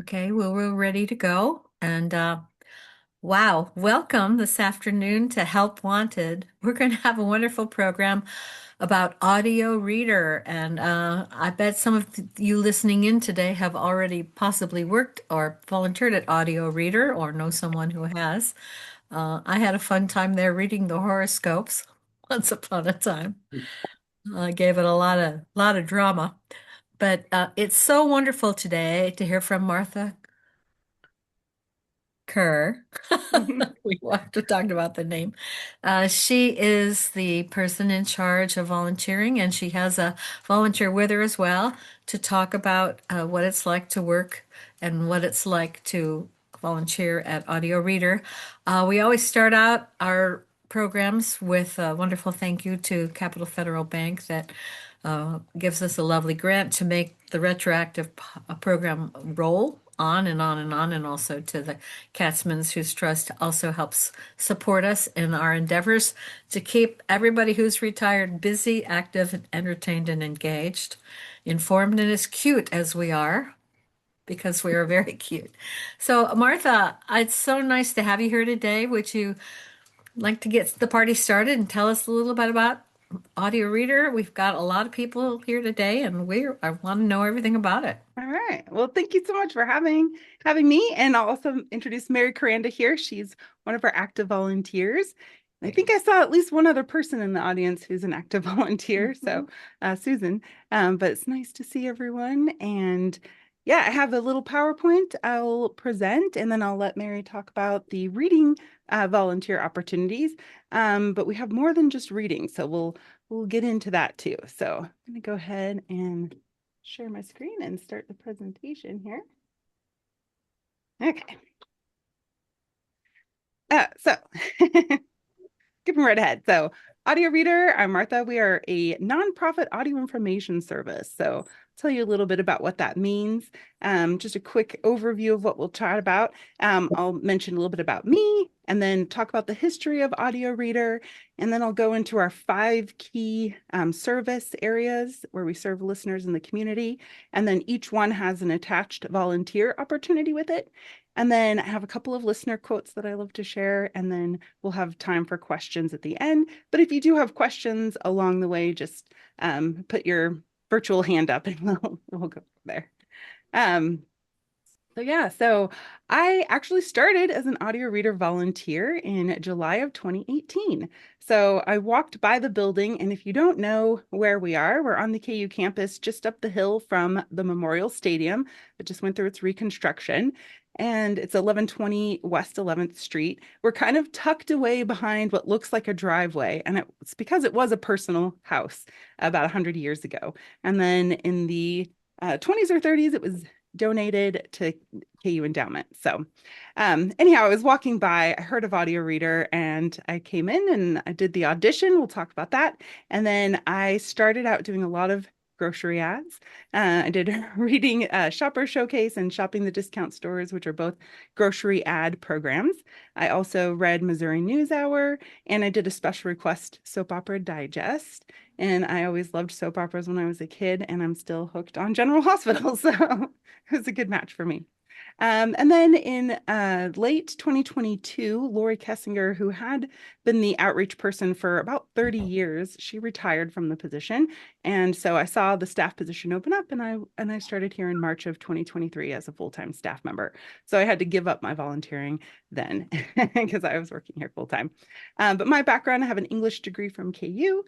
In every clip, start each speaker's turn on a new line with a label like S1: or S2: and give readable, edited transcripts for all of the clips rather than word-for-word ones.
S1: Okay, well, we're ready to go. And wow, welcome this afternoon to Help Wanted. We're going to have a wonderful program about audio reader. And I bet some of you listening in today have already possibly worked or volunteered at audio reader or know someone who has. I had a fun time there reading the horoscopes once upon a time. I gave it a lot of drama. But it's so wonderful today to hear from Martha Kerr. We have to talk about the name. She is the person in charge of volunteering, and she has a volunteer with her as well to talk about what it's like to work and what it's like to volunteer at Audio Reader. We always start out our programs with a wonderful thank you to Capital Federal Bank that gives us a lovely grant to make the retroactive program roll on and on and on, and also to the Katzmans, whose trust also helps support us in our endeavors to keep everybody who's retired busy, active, and entertained and engaged, informed, and as cute as we are, because we are very cute. So, Martha, it's so nice to have you here today. Would you like to get the party started and tell us a little bit about Audio Reader? We've got a lot of people here today, and I want to know everything about it.
S2: All right. Well, thank you so much for having me. And I'll also introduce Mary Coranda here. She's one of our active volunteers. I think I saw at least one other person in the audience who's an active volunteer. So Susan, but it's nice to see everyone. And yeah, I have a little PowerPoint I'll present, and then I'll let Mary talk about the reading volunteer opportunities. But we have more than just reading, so we'll get into that too. So I'm going to go ahead and share my screen and start the presentation here. Okay. So skipping right ahead. So Audio Reader, I'm Martha. We are a nonprofit audio information service. So I'll tell you a little bit about what that means. Just a quick overview of what we'll chat about. I'll mention a little bit about me and then talk about the history of Audio Reader. And then I'll go into our 5 key service areas where we serve listeners in the community. And then each one has an attached volunteer opportunity with it. And then I have a couple of listener quotes that I love to share, and then we'll have time for questions at the end. But if you do have questions along the way, just put your virtual hand up and we'll go from there. Um, so I actually started as an audio reader volunteer in July of 2018. So I walked by the building, and if you don't know where we are, we're on the KU campus just up the hill from the Memorial Stadium that just went through its reconstruction. And it's 1120 West 11th Street. We're kind of tucked away behind what looks like a driveway, and it's because it was a personal house about 100 years ago. And then in the 20s or 30s, it was donated to KU Endowment. So anyhow, I was walking by, I heard of Audio Reader, and I came in and I did the audition. We'll talk about that. And then I started out doing a lot of grocery ads. I did reading Shopper Showcase and Shopping the Discount Stores, which are both grocery ad programs. I also read Missouri News Hour, and I did a special request soap opera digest. And I always loved soap operas when I was a kid, and I'm still hooked on General Hospital. So it was a good match for me. And then in late 2022, Lori Kessinger, who had been the outreach person for about 30 years, she retired from the position. And so I saw the staff position open up, and I started here in March of 2023 as a full-time staff member. So I had to give up my volunteering then because I was working here full-time. But my background, I have an English degree from KU.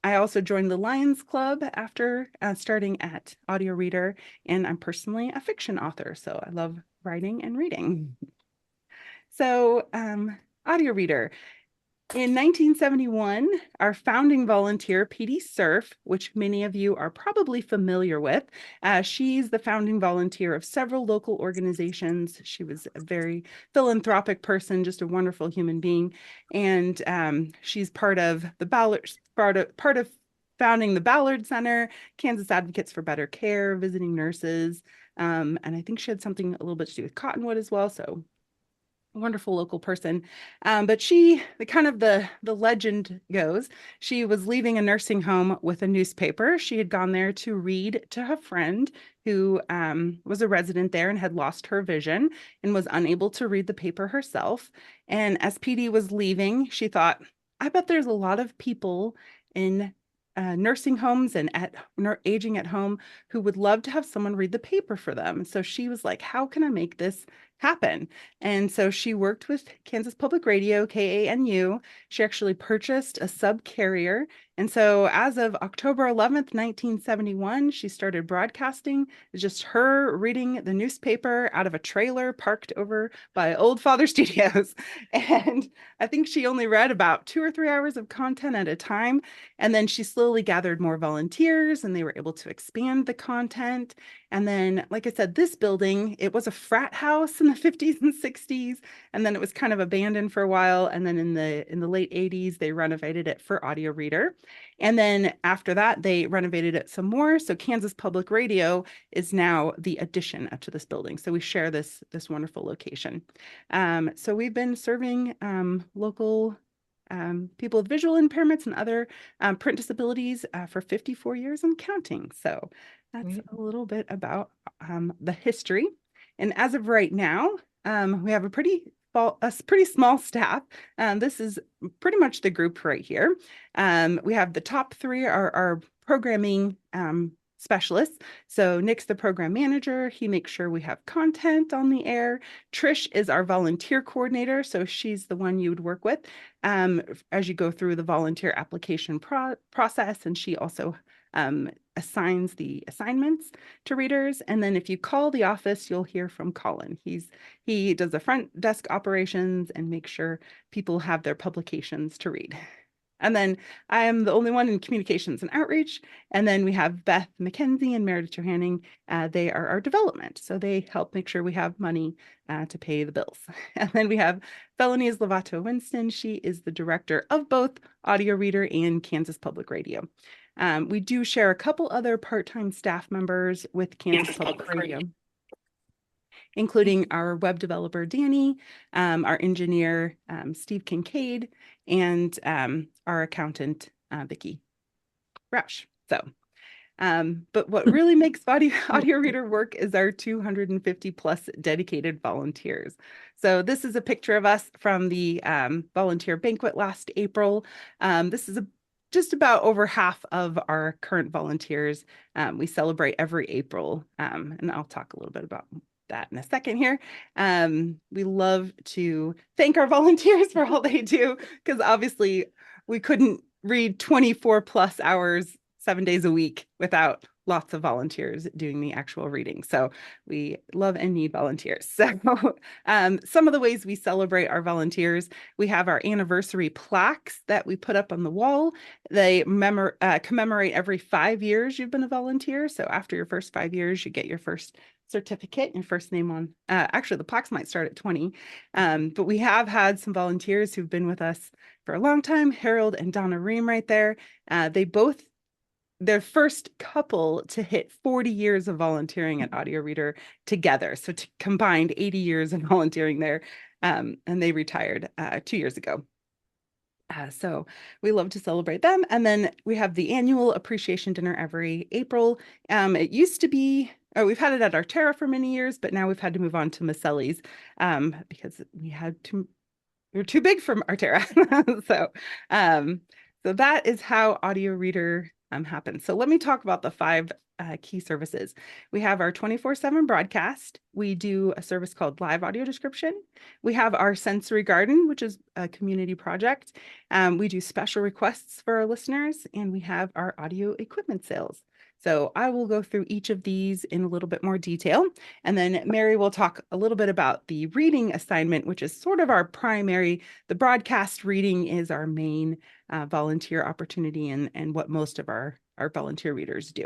S2: I also joined the Lions Club after starting at Audio Reader, and I'm personally a fiction author, so I love writing and reading. So, Audio Reader. In 1971, our founding volunteer, Petey Surf, which many of you are probably familiar with, she's the founding volunteer of several local organizations. She was a very philanthropic person, just a wonderful human being. And she's part of the part of founding the Ballard Center, Kansas Advocates for Better Care, visiting nurses. And I think she had something a little bit to do with Cottonwood as well. So wonderful local person. But the kind of the legend goes, she was leaving a nursing home with a newspaper. She had gone there to read to her friend who was a resident there and had lost her vision and was unable to read the paper herself. And as PD was leaving, she thought, I bet there's a lot of people in nursing homes and aging at home who would love to have someone read the paper for them. So she was like, how can I make this happen? And so she worked with Kansas Public Radio, KANU. She actually purchased a subcarrier. And so as of October 11th, 1971, she started broadcasting. It's just her reading the newspaper out of a trailer parked over by Old Father Studios. And I think she only read about 2 or 3 hours of content at a time. And then she slowly gathered more volunteers and they were able to expand the content. And then, like I said, this building, it was a frat house in the 50s and 60s, and then it was kind of abandoned for a while. And then in the late 80s, they renovated it for AudioReader. And then after that, they renovated it some more. So Kansas Public Radio is now the addition to this building. So we share this wonderful location. So we've been serving local people with visual impairments and other print disabilities for 54 years and counting. So that's
S1: Right.
S2: a little bit about the history. And as of right now, we have a pretty small staff. This is pretty much the group right here. We have the top three are our programming specialists. So Nick's the program manager. He makes sure we have content on the air. Trish is our volunteer coordinator. So she's the one you would work with as you go through the volunteer application process. And she also assigns the assignments to readers. And then if you call the office, you'll hear from Colin. He does the front desk operations and makes sure people have their publications to read. And then I am the only one in communications and outreach. And then we have Beth McKenzie and Meredith Johanning. They are our development. So they help make sure we have money to pay the bills. And then we have Felonies Lovato Winston. She is the director of both AudioReader and Kansas Public Radio. We do share a couple other part-time staff members with Kansas Public Radio, including our web developer, Danny, our engineer, Steve Kincaid, and our accountant, Vicki Roush. But what really makes Audio Reader work is our 250 plus dedicated volunteers. So this is a picture of us from the volunteer banquet last April. This is just about over half of our current volunteers. We celebrate every April, and I'll talk a little bit about that in a second here. We love to thank our volunteers for all they do, because obviously we couldn't read 24 plus hours 7 days a week without lots of volunteers doing the actual reading. So we love and need volunteers. So some of the ways we celebrate our volunteers, we have our anniversary plaques that we put up on the wall. They commemorate every 5 years you've been a volunteer. So after your first 5 years, you get your first certificate, your first name on, actually the plaques might start at 20. But we have had some volunteers who've been with us for a long time, Harold and Donna Ream right there. Their first couple to hit 40 years of volunteering at AudioReader together. So combined 80 years of volunteering there. And they retired 2 years ago. So we love to celebrate them. And then we have the annual appreciation dinner every April. It used to be, we've had it at Arterra for many years, but now we've had to move on to Maselli's because we were too big for Arterra. So that is how AudioReader happens. So let me talk about the five key services. We have our 24/7 broadcast. We do a service called live audio description. We have our sensory garden, which is a community project. We do special requests for our listeners, and we have our audio equipment sales. So I will go through each of these in a little bit more detail. And then Mary will talk a little bit about the reading assignment, which is sort of our primary. The broadcast reading is our main volunteer opportunity and what most of our volunteer readers do.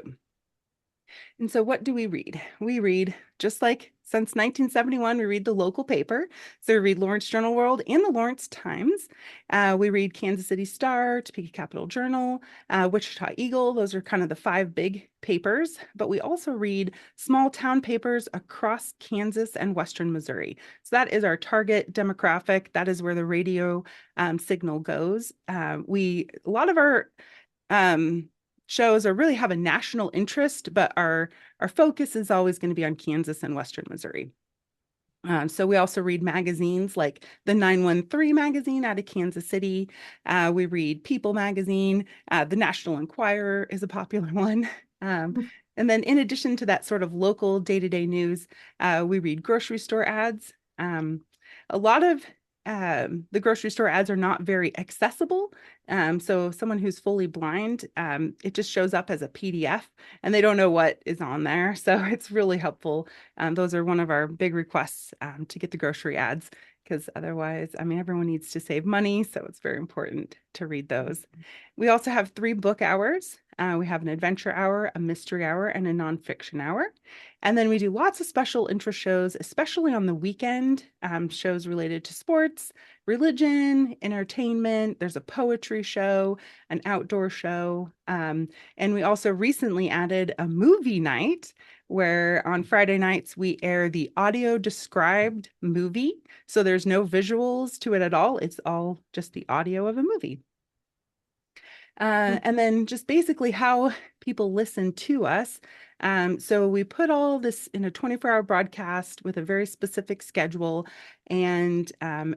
S2: And so what do we read? We read, just like since 1971, we read the local paper. So we read Lawrence Journal World and the Lawrence Times. We read Kansas City Star, Topeka Capital Journal, Wichita Eagle. Those are kind of the five big papers. But we also read small town papers across Kansas and Western Missouri. So that is our target demographic. That is where the radio signal goes. A lot of our um, shows or really have a national interest, but our focus is always going to be on Kansas and Western Missouri. So we also read magazines like the 913 magazine out of Kansas City. We read People magazine. The National Enquirer is a popular one. And then in addition to that sort of local day-to-day news, we read grocery store ads. A lot of the grocery store ads are not very accessible. So someone who's fully blind, it just shows up as a PDF and they don't know what is on there. So it's really helpful. Those are one of our big requests to get the grocery ads because otherwise, I mean, everyone needs to save money. So it's very important to read those. We also have 3 book hours. We have an adventure hour, a mystery hour, and a nonfiction hour. And then we do lots of special interest shows, especially on the weekend, shows related to sports, religion, entertainment. There's a poetry show, an outdoor show. And we also recently added a movie night where on Friday nights we air the audio described movie. So there's no visuals to it at all. It's all just the audio of a movie. And then just basically how people listen to us. So we put all this in a 24-hour broadcast with a very specific schedule. And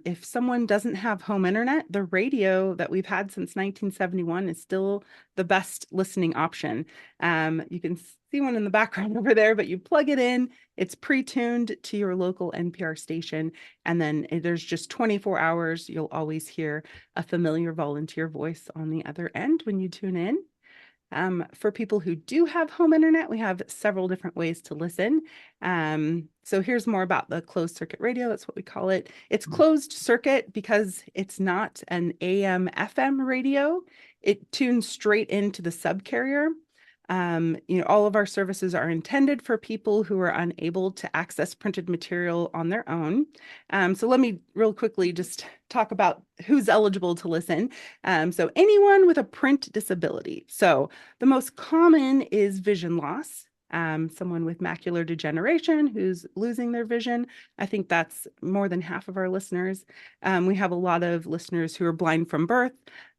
S2: if someone doesn't have home internet, the radio that we've had since 1971 is still the best listening option. You can see one in the background over there, but you plug it in, it's pre-tuned to your local NPR station, and then there's just 24 hours. You'll always hear a familiar volunteer voice on the other end when you tune in. For people who do have home internet, we have several different ways to listen. So here's more about the closed circuit radio. That's what we call it. It's closed circuit because it's not an AM FM radio. It tunes straight into the subcarrier. All of our services are intended for people who are unable to access printed material on their own. So let me real quickly just talk about who's eligible to listen. So anyone with a print disability. So the most common is vision loss. Someone with macular degeneration who's losing their vision. I think that's more than half of our listeners. We have a lot of listeners who are blind from birth.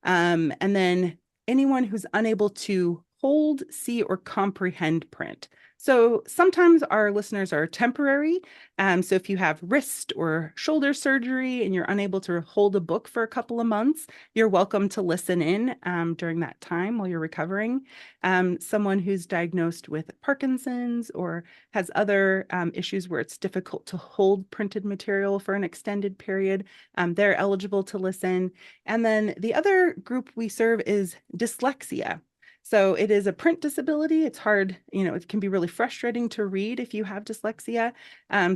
S2: And then anyone who's unable to hold, see, or comprehend print. So sometimes our listeners are temporary. So if you have wrist or shoulder surgery and you're unable to hold a book for a couple of months, you're welcome to listen in during that time while you're recovering. Someone who's diagnosed with Parkinson's or has other issues where it's difficult to hold printed material for an extended period, they're eligible to listen. And then the other group we serve is dyslexia. So it is a print disability. It's hard, it can be really frustrating to read if you have dyslexia.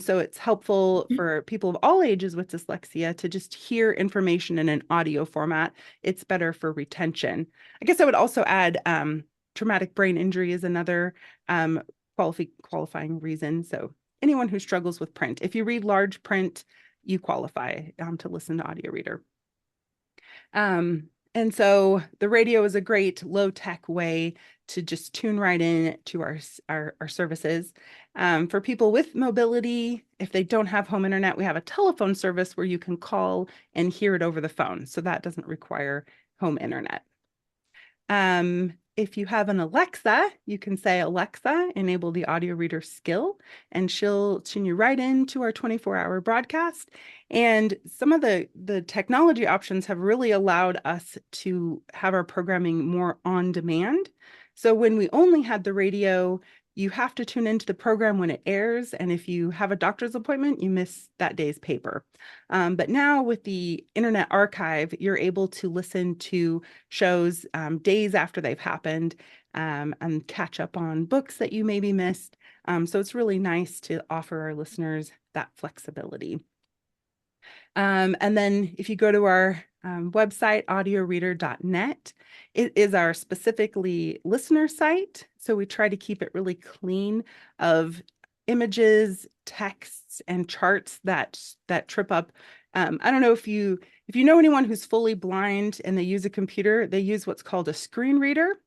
S2: So it's helpful for people of all ages with dyslexia to just hear information in an audio format. It's better for retention. I guess I would also add traumatic brain injury is another qualifying reason. So anyone who struggles with print, if you read large print, you qualify to listen to AudioReader. And so the radio is a great low-tech way to just tune right in to our services. For people with mobility, if they don't have home internet, we have a telephone service where you can call and hear it over the phone. So that doesn't require home internet. If you have an Alexa, you can say, Alexa, enable the AudioReader skill, and she'll tune you right into our 24-hour broadcast. And some of the technology options have really allowed us to have our programming more on demand. So when we only had the radio, you have to tune into the program when it airs. And if you have a doctor's appointment, you miss that day's paper. But now with the Internet Archive, you're able to listen to shows days after they've happened and catch up on books that you maybe missed. So it's really nice to offer our listeners that flexibility. And then if you go to our website, audioreader.net. It is our specifically listener site, so we try to keep it really clean of images, texts, and charts that trip up. I don't know if you know anyone who's fully blind and they use a computer, they use what's called a screen reader.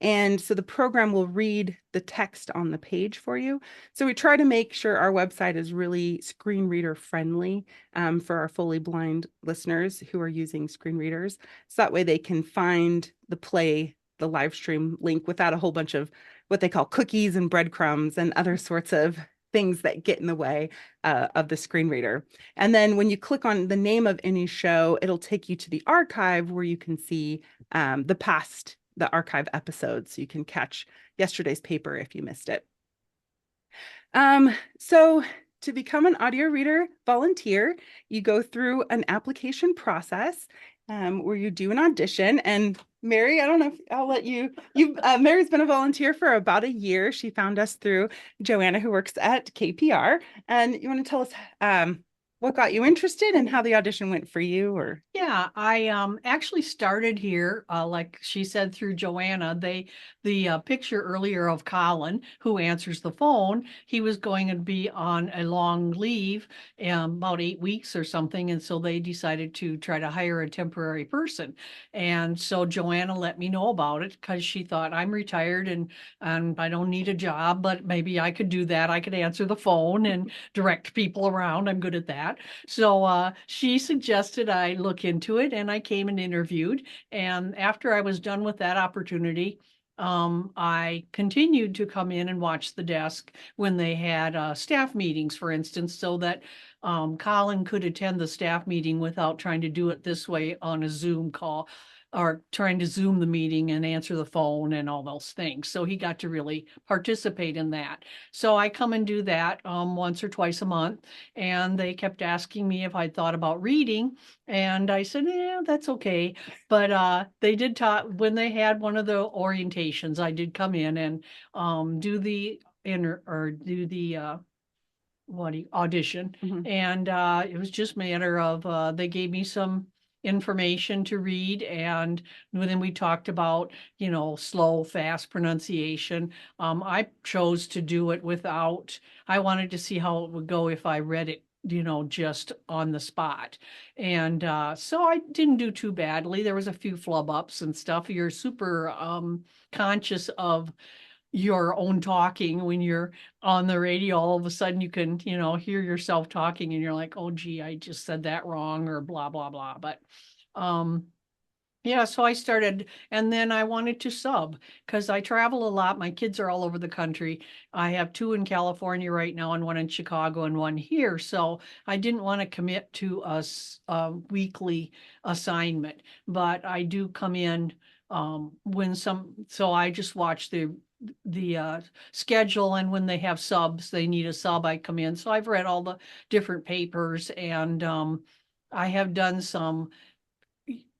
S2: And so the program will read the text on the page for you. So we try to make sure our website is really screen reader friendly for our fully blind listeners who are using screen readers. So that way they can find the live stream link without a whole bunch of what they call cookies and breadcrumbs and other sorts of things that get in the way of the screen reader. And then when you click on the name of any show, it'll take you to the archive where you can see the archive episodes. So you can catch yesterday's paper if you missed it. So to become an audio reader volunteer, you go through an application process where you do an audition. And Mary, I don't know if I'll let Mary's been a volunteer for about a year. She found us through Joanna, who works at KPR. And you want to tell us what got you interested and how the audition went for you? Or
S3: Yeah, I actually started here, like she said, through Joanna. The picture earlier of Colin, who answers the phone, he was going to be on a long leave, about 8 weeks or something, and so they decided to try to hire a temporary person. And so Joanna let me know about it because she thought I'm retired and I don't need a job, but maybe I could do that. I could answer the phone and direct people around. I'm good at that. So she suggested I look into it, and I came and interviewed. And after I was done with that opportunity, I continued to come in and watch the desk when they had staff meetings, for instance, so that Colin could attend the staff meeting without trying to do it this way on a Zoom call or trying to Zoom the meeting and answer the phone and all those things. So he got to really participate in that. So I come and do that once or twice a month, and they kept asking me if I'd thought about reading, and I said, yeah, that's okay. But they did talk when they had one of the orientations. I did come in and do the inter or do the what do you, audition.
S2: Mhm.
S3: And it was just a matter of they gave me some information to read, and then we talked about, slow, fast pronunciation. I chose to do it without, I wanted to see how it would go if I read it, just on the spot. And so I didn't do too badly. There was a few flub ups and stuff. You're super conscious of your own talking when you're on the radio. All of a sudden you can, hear yourself talking and you're like, oh gee, I just said that wrong or blah blah blah. But um yeah, so I started, and then I wanted to sub because I travel a lot. My kids are all over the country. I have two in California right now, and one in Chicago, and one here. So I didn't want to commit to a weekly assignment, but I do come in when so I just watch the schedule, and when they have subs, they need a sub, I come in. So I've read all the different papers, and I have done some.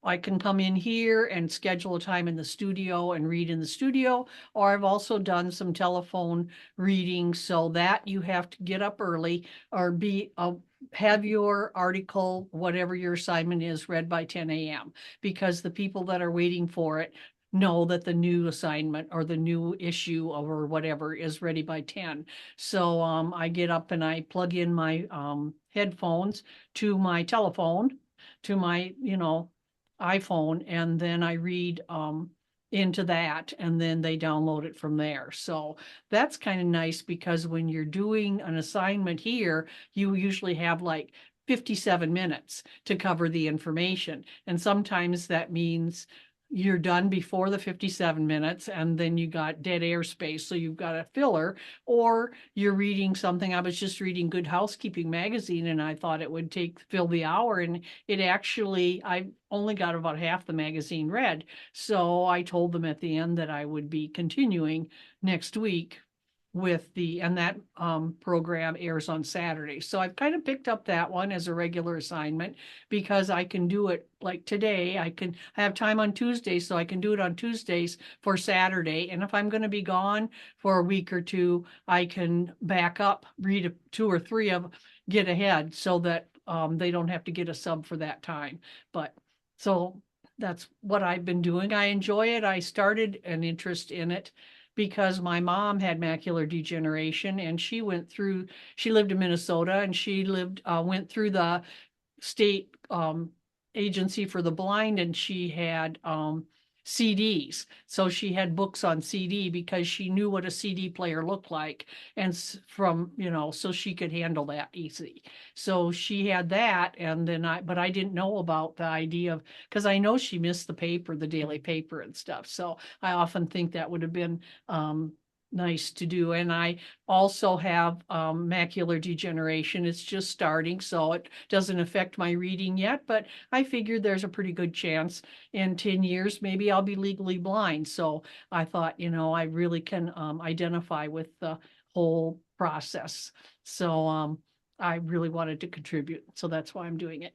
S3: I can come in here and schedule a time in the studio and read in the studio, or I've also done some telephone readings so that you have to get up early or have your article, whatever your assignment is, read by 10 a.m. because the people that are waiting for it know that the new assignment or the new issue or whatever is ready by 10. So I get up and I plug in my headphones to my telephone, to my, iPhone, and then I read into that, and then they download it from there. So that's kind of nice because when you're doing an assignment here, you usually have like 57 minutes to cover the information. And sometimes that means you're done before the 57 minutes and then you got dead air space. So you've got a filler, or you're reading something. I was just reading Good Housekeeping magazine and I thought it would fill the hour. And it actually, I only got about half the magazine read. So I told them at the end that I would be continuing next week and that program airs on Saturday. So I've kind of picked up that one as a regular assignment because I can do it like today. I have time on Tuesday, so I can do it on Tuesdays for Saturday. And if I'm going to be gone for a week or two, I can back up, read two or three of, get ahead so that they don't have to get a sub for that time. But So that's what I've been doing. I enjoy it. I started an interest in it because my mom had macular degeneration and she lived in Minnesota and went through the state agency for the blind and she had CDs. So she had books on CD because she knew what a CD player looked like and so she could handle that easy. So she had that and but I didn't know about the idea of, because I know she missed the paper, the daily paper and stuff. So I often think that would have been nice to do. And I also have macular degeneration. It's just starting, so it doesn't affect my reading yet, but I figured there's a pretty good chance in 10 years, maybe I'll be legally blind. So I thought, I really can identify with the whole process. So I really wanted to contribute. So that's why I'm doing it.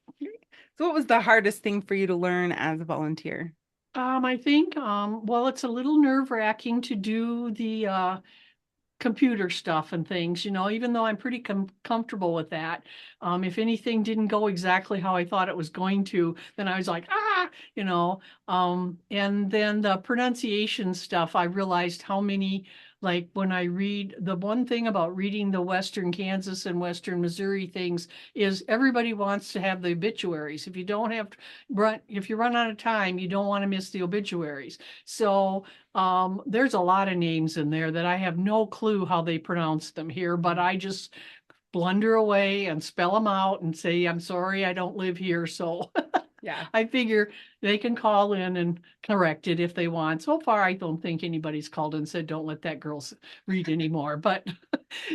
S2: So what was the hardest thing for you to learn as a volunteer?
S3: I think, well, it's a little nerve-wracking to do the computer stuff and things, even though I'm pretty comfortable with that. If anything didn't go exactly how I thought it was going to, then I was like, and then the pronunciation stuff, I realized how many, like when I read, the one thing about reading the Western Kansas and Western Missouri things is everybody wants to have the obituaries. If you don't have if you run out of time, you don't want to miss the obituaries. So there's a lot of names in there that I have no clue how they pronounce them here, but I just blunder away and spell them out and say, I'm sorry, I don't live here. So
S2: Yeah.
S3: I figure they can call in and correct it if they want. So far, I don't think anybody's called and said, don't let that girl read anymore. But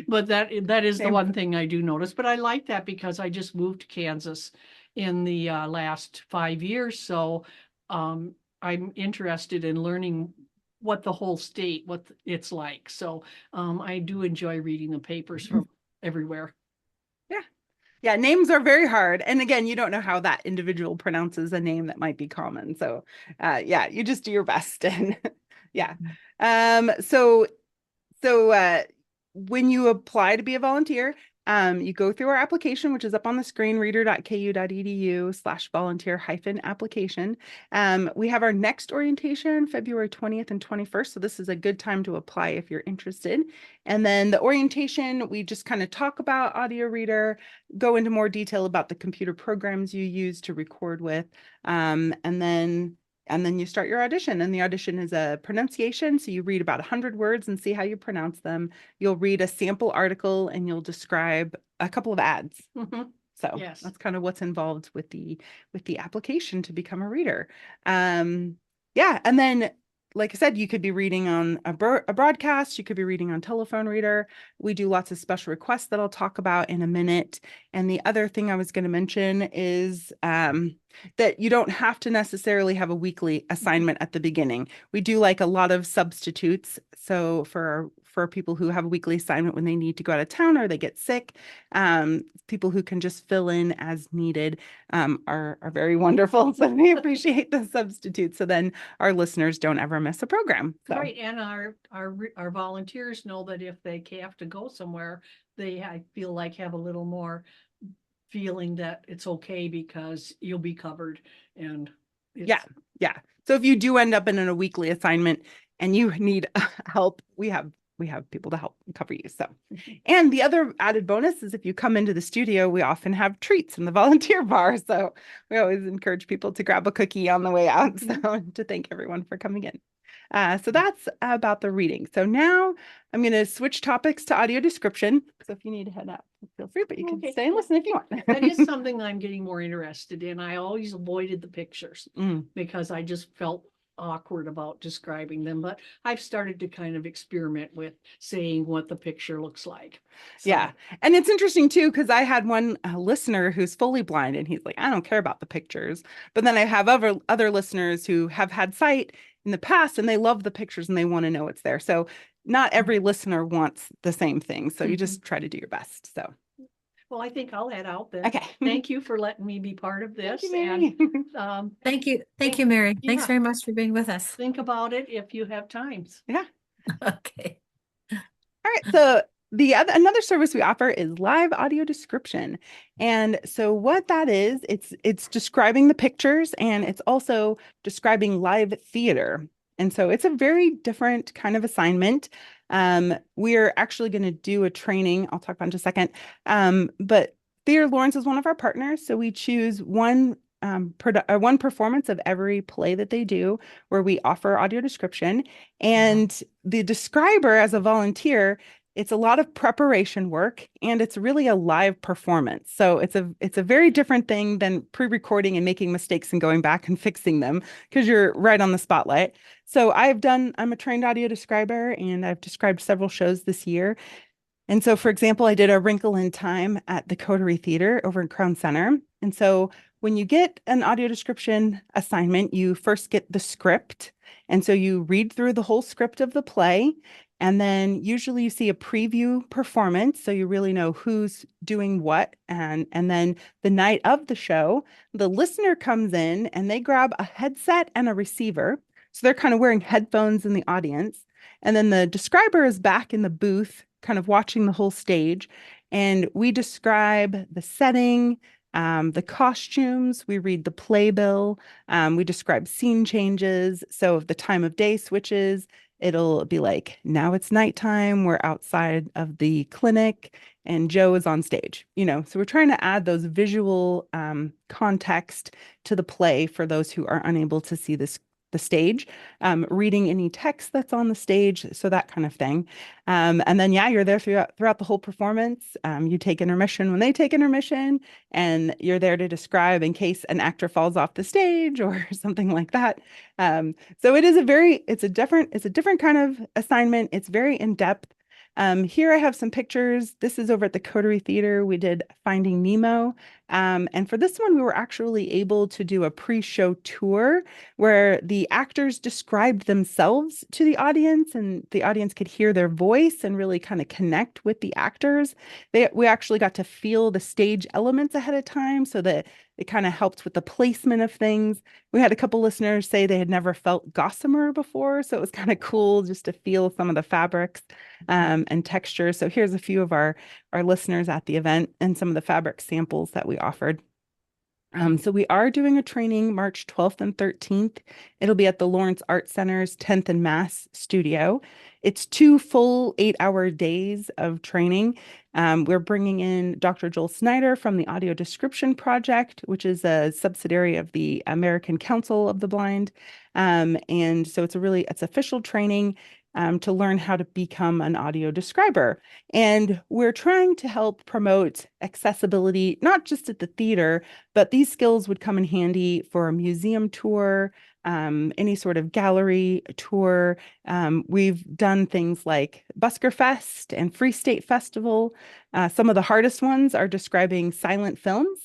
S3: that is the one thing I do notice. But I like that because I just moved to Kansas in the last 5 years. So I'm interested in learning what the whole state, what it's like. So I do enjoy reading the papers from everywhere.
S2: Yeah. Yeah, names are very hard. And again, you don't know how that individual pronounces a name that might be common. So yeah, you just do your best. And yeah. So when you apply to be a volunteer, you go through our application, which is up on the screen, reader.ku.edu/volunteer-application. We have our next orientation February 20th and 21st. So this is a good time to apply if you're interested. And then the orientation, we just kind of talk about AudioReader, go into more detail about the computer programs you use to record with, and then you start your audition, and the audition is a pronunciation. So you read about 100 words and see how you pronounce them. You'll read a sample article and you'll describe a couple of ads. So
S3: Yes.
S2: that's kind of what's involved with the application to become a reader. Yeah, and then like I said, you could be reading on a broadcast, you could be reading on telephone reader. We do lots of special requests that I'll talk about in a minute. And the other thing I was going to mention is that you don't have to necessarily have a weekly assignment at the beginning. We do like a lot of substitutes. So for people who have a weekly assignment when they need to go out of town or they get sick, people who can just fill in as needed are very wonderful. So we appreciate the substitutes. So then our listeners don't ever miss a program. So.
S3: Right, and our volunteers know that if they have to go somewhere, I feel like have a little more feeling that it's okay because you'll be covered and
S2: yeah. So if you do end up in a weekly assignment and you need help, we have people to help cover you. So, and the other added bonus is if you come into the studio, we often have treats in the volunteer bar. So we always encourage people to grab a cookie on the way out. So to thank everyone for coming in. So that's about the reading. So now I'm going to switch topics to audio description. So if you need to head out, feel free, but you can stay and listen if you want.
S3: That is something that I'm getting more interested in. I always avoided the pictures because I just felt awkward about describing them, but I've started to kind of experiment with saying what the picture looks like.
S2: So. Yeah. And it's interesting too, because I had one listener who's fully blind and he's like, I don't care about the pictures. But then I have other listeners who have had sight in the past and they love the pictures and they want to know what's there. So not every listener wants the same thing. So you just try to do your best. So.
S3: Well, I think I'll head out then.
S2: Okay.
S3: Thank you for letting me be part of this.
S1: Thank you, Mary. Thanks very much for being with us.
S3: Think about it if you have times.
S2: Yeah.
S1: Okay.
S2: All right. So Another service we offer is live audio description. And so what that is, it's describing the pictures and it's also describing live theater. And so it's a very different kind of assignment. We're actually going to do a training I'll talk about in just a second. But Theater Lawrence is one of our partners, so we choose one performance of every play that they do where we offer audio description. And the describer, as a volunteer, it's a lot of preparation work and it's really a live performance. So it's a very different thing than pre-recording and making mistakes and going back and fixing them because you're right on the spotlight. So I'm a trained audio describer and I've described several shows this year. And so, for example, I did A Wrinkle in Time at the Coterie Theater over in Crown Center. And so when you get an audio description assignment, you first get the script. And so you read through the whole script of the play. And then usually you see a preview performance. So you really know who's doing what. And then the night of the show, the listener comes in and they grab a headset and a receiver. So they're kind of wearing headphones in the audience. And then the describer is back in the booth, kind of watching the whole stage. And we describe the setting, the costumes, we read the playbill, we describe scene changes. So if the time of day switches, it'll be like, now it's nighttime, we're outside of the clinic, and Joe is on stage, So we're trying to add those visual context to the play for those who are unable to see the stage, reading any text that's on the stage, so that kind of thing. And then, yeah, you're there throughout the whole performance. You take intermission when they take intermission, and you're there to describe in case an actor falls off the stage or something like that. So it's a different kind of assignment. It's very in depth. Here I have some pictures. This is over at the Coterie Theater. We did Finding Nemo. And for this one, we were actually able to do a pre-show tour where the actors described themselves to the audience and the audience could hear their voice and really kind of connect with the actors. We actually got to feel the stage elements ahead of time so that it kind of helped with the placement of things. We had a couple listeners say they had never felt gossamer before, so it was kind of cool just to feel some of the fabrics and textures. So here's a few of our listeners at the event and some of the fabric samples that we offered. So we are doing a training March 12th and 13th. It'll be at the Lawrence Art Center's 10th and Mass studio. It's 2 full 8-hour days of training. We're bringing in Dr. Joel Snyder from the Audio Description Project, which is a subsidiary of the American Council of the Blind. And so it's official training to learn how to become an audio describer. And we're trying to help promote accessibility, not just at the theater, but these skills would come in handy for a museum tour, any sort of gallery tour. We've done things like Busker Fest and Free State Festival. Some of the hardest ones are describing silent films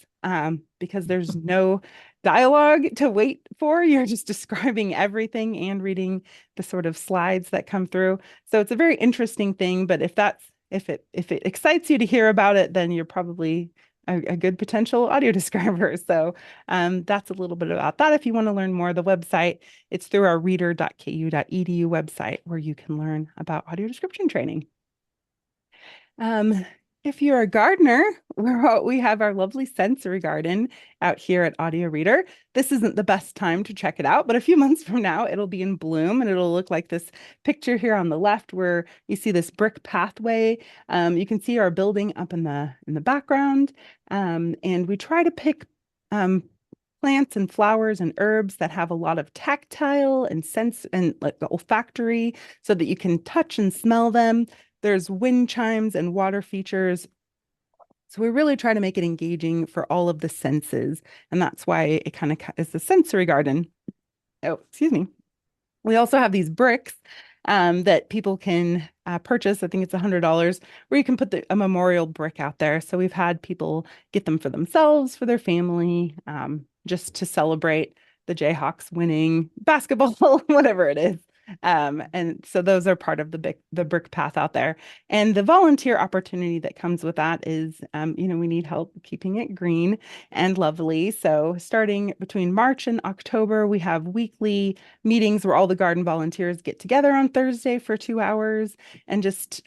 S2: because there's no dialogue to wait for. You're just describing everything and reading the sort of slides that come through. So it's a very interesting thing, but if it excites you to hear about it, then you're probably a good potential audio describer. So that's a little bit about that. If you want to learn more, the website, it's through our reader.ku.edu website where you can learn about audio description training. If you're a gardener, we have our lovely sensory garden out here at AudioReader. This isn't the best time to check it out, but a few months from now, it'll be in bloom and it'll look like this picture here on the left where you see this brick pathway. You can see our building up in the background. And we try to pick plants and flowers and herbs that have a lot of tactile and sense and like olfactory so that you can touch and smell them. There's wind chimes and water features. So we really try to make it engaging for all of the senses. And that's why it kind of is the sensory garden. Oh, excuse me. We also have these bricks that people can purchase. I think it's $100 where you can put a memorial brick out there. So we've had people get them for themselves, for their family, just to celebrate the Jayhawks winning basketball, whatever it is. And so those are part of the brick path out there. And the volunteer opportunity that comes with that is, we need help keeping it green and lovely. So starting between March and October, we have weekly meetings where all the garden volunteers get together on Thursday for 2 hours and just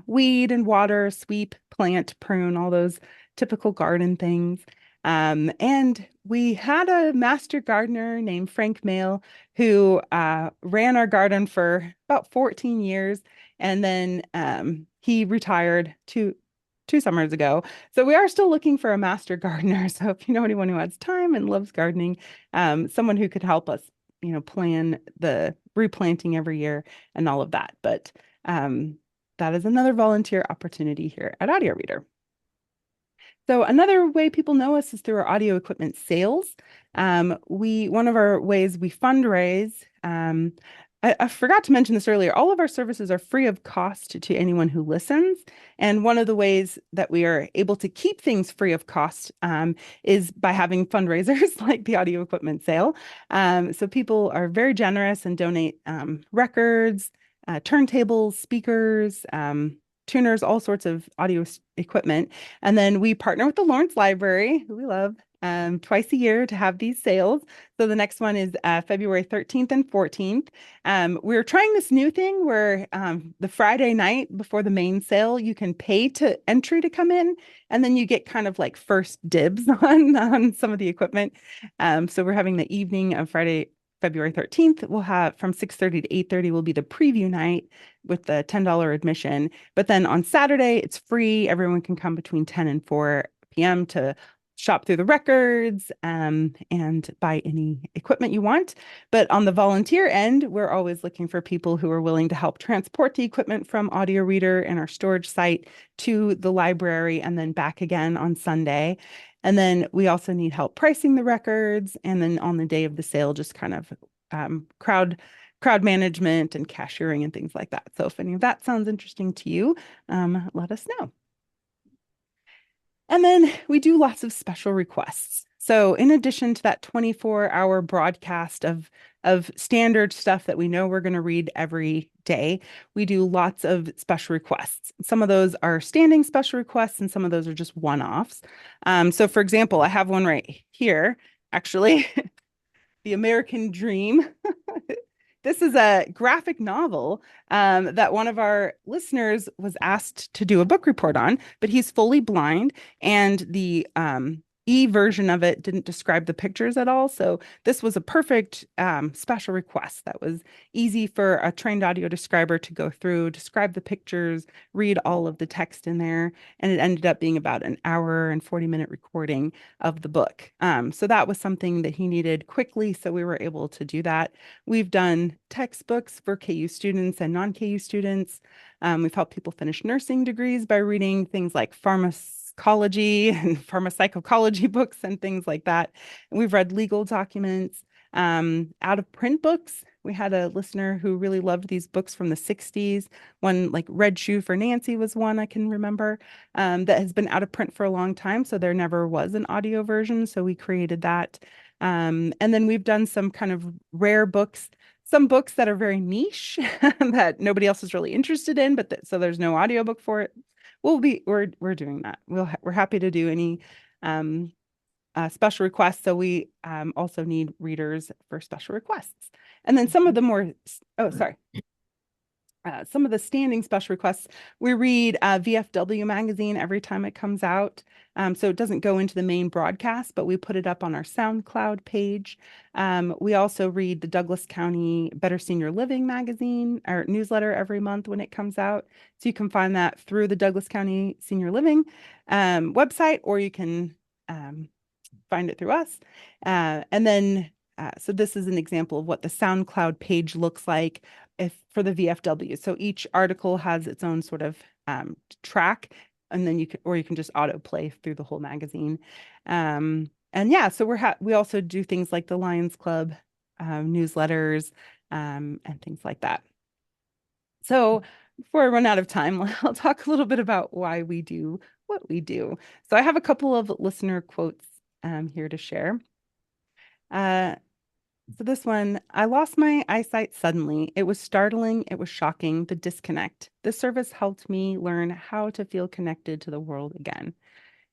S2: weed and water, sweep, plant, prune, all those typical garden things. And we had a master gardener named Frank Mail who ran our garden for about 14 years. And then he retired two summers ago. So we are still looking for a master gardener. So if you know anyone who has time and loves gardening, someone who could help us, plan the replanting every year and all of that. But that is another volunteer opportunity here at AudioReader. So another way people know us is through our audio equipment sales. One of our ways we fundraise, I forgot to mention this earlier, all of our services are free of cost to anyone who listens. And one of the ways that we are able to keep things free of cost is by having fundraisers like the audio equipment sale. So people are very generous and donate records, turntables, speakers, tuners, all sorts of audio equipment. And then we partner with the Lawrence Library, who we love, twice a year to have these sales. So the next one is February 13th and 14th. We're trying this new thing where the Friday night before the main sale, you can pay to entry to come in, and then you get kind of like first dibs on some of the equipment. So we're having the evening of Friday, February 13th. We'll have from 6:30 to 8:30 will be the preview night with the $10 admission. But then on Saturday, it's free. Everyone can come between 10 and 4 p.m. to shop through the records and buy any equipment you want. But on the volunteer end, we're always looking for people who are willing to help transport the equipment from AudioReader and our storage site to the library and then back again on Sunday. And then we also need help pricing the records. And then on the day of the sale, just kind of crowd management and cashiering and things like that. So if any of that sounds interesting to you, let us know. And then we do lots of special requests. So in addition to that 24-hour broadcast of standard stuff that we know we're going to read every day, we do lots of special requests. Some of those are standing special requests and some of those are just one-offs. So for example, I have one right here, actually, The American Dream. This is a graphic novel that one of our listeners was asked to do a book report on, but he's fully blind, and the e-version of it didn't describe the pictures at all. So this was a perfect special request that was easy for a trained audio describer to go through, describe the pictures, read all of the text in there, and it ended up being about an hour and 40-minute recording of the book. So that was something that he needed quickly, so we were able to do that. We've done textbooks for KU students and non-KU students. We've helped people finish nursing degrees by reading things like pharmacology and pharmacology books and things like that. And we've read legal documents, out of print books. We had a listener who really loved these books from the 60s. One like Red Shoe for Nancy was one I can remember that has been out of print for a long time. So there never was an audio version. So we created that. And then we've done some kind of rare books, some books that are very niche that nobody else is really interested in, but so there's no audiobook for it. We're doing that. We're happy to do any special requests. So we also need readers for special requests. And then some of the more, some of the standing special requests, we read VFW magazine every time it comes out. So it doesn't go into the main broadcast, but we put it up on our SoundCloud page. We also read the Douglas County Better Senior Living magazine or newsletter every month when it comes out. So you can find that through the Douglas County Senior Living website, or you can find it through us. And then, so this is an example of what the SoundCloud page looks like for the VFW. So each article has its own sort of track, and then you can just autoplay through the whole magazine. And yeah, so we also do things like the Lions Club newsletters and things like that. So before I run out of time, I'll talk a little bit about why we do what we do. So I have a couple of listener quotes here to share. So this one, I lost my eyesight suddenly. It was startling, it was shocking, the disconnect. This service helped me learn how to feel connected to the world again.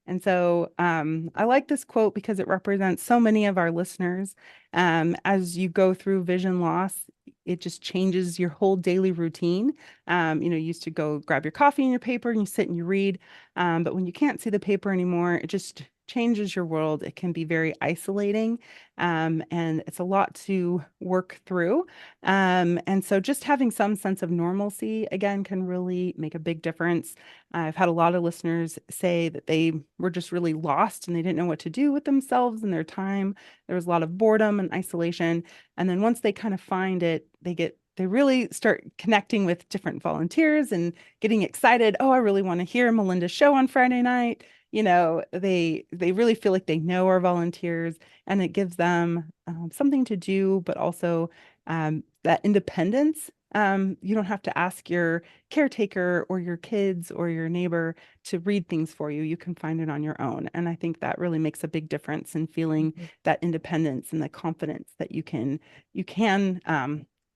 S2: And so I like this quote because it represents so many of our listeners. As you go through vision loss, it just changes your whole daily routine. You used to go grab your coffee and your paper and you sit and you read. But when you can't see the paper anymore, it just changes your world. It can be very isolating, and it's a lot to work through. And so just having some sense of normalcy, again, can really make a big difference. I've had a lot of listeners say that they were just really lost and they didn't know what to do with themselves and their time. There was a lot of boredom and isolation. And then once they kind of find it, they really start connecting with different volunteers and getting excited. Oh, I really want to hear Melinda's show on Friday night. They really feel like they know our volunteers, and it gives them something to do, but also that independence. You don't have to ask your caretaker or your kids or your neighbor to read things for you. You can find it on your own. And I think that really makes a big difference in feeling that independence and the confidence that you can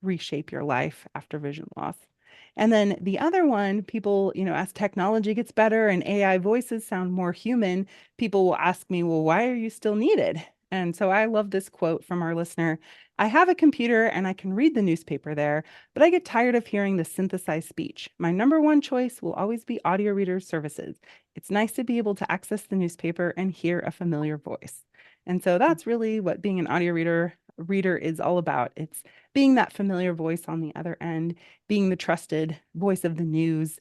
S2: reshape your life after vision loss. And then the other one, people, as technology gets better and AI voices sound more human, people will ask me, well, why are you still needed? And so I love this quote from our listener. I have a computer and I can read the newspaper there, but I get tired of hearing the synthesized speech. My number one choice will always be audio reader services. It's nice to be able to access the newspaper and hear a familiar voice. And so that's really what being an audio reader is all about. It's being that familiar voice on the other end, being the trusted voice of the news,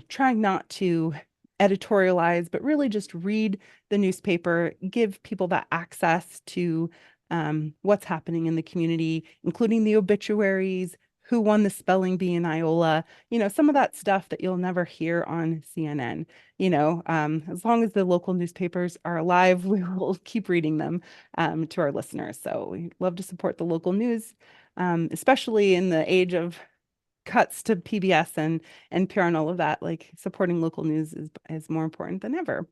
S2: trying not to editorialize, but really just read the newspaper, give people that access to what's happening in the community, including the obituaries, who won the spelling bee in Iola, some of that stuff that you'll never hear on CNN. As long as the local newspapers are alive, we will keep reading them to our listeners. So we love to support the local news, especially in the age of cuts to PBS and NPR and all of that. Like supporting local news is more important than ever.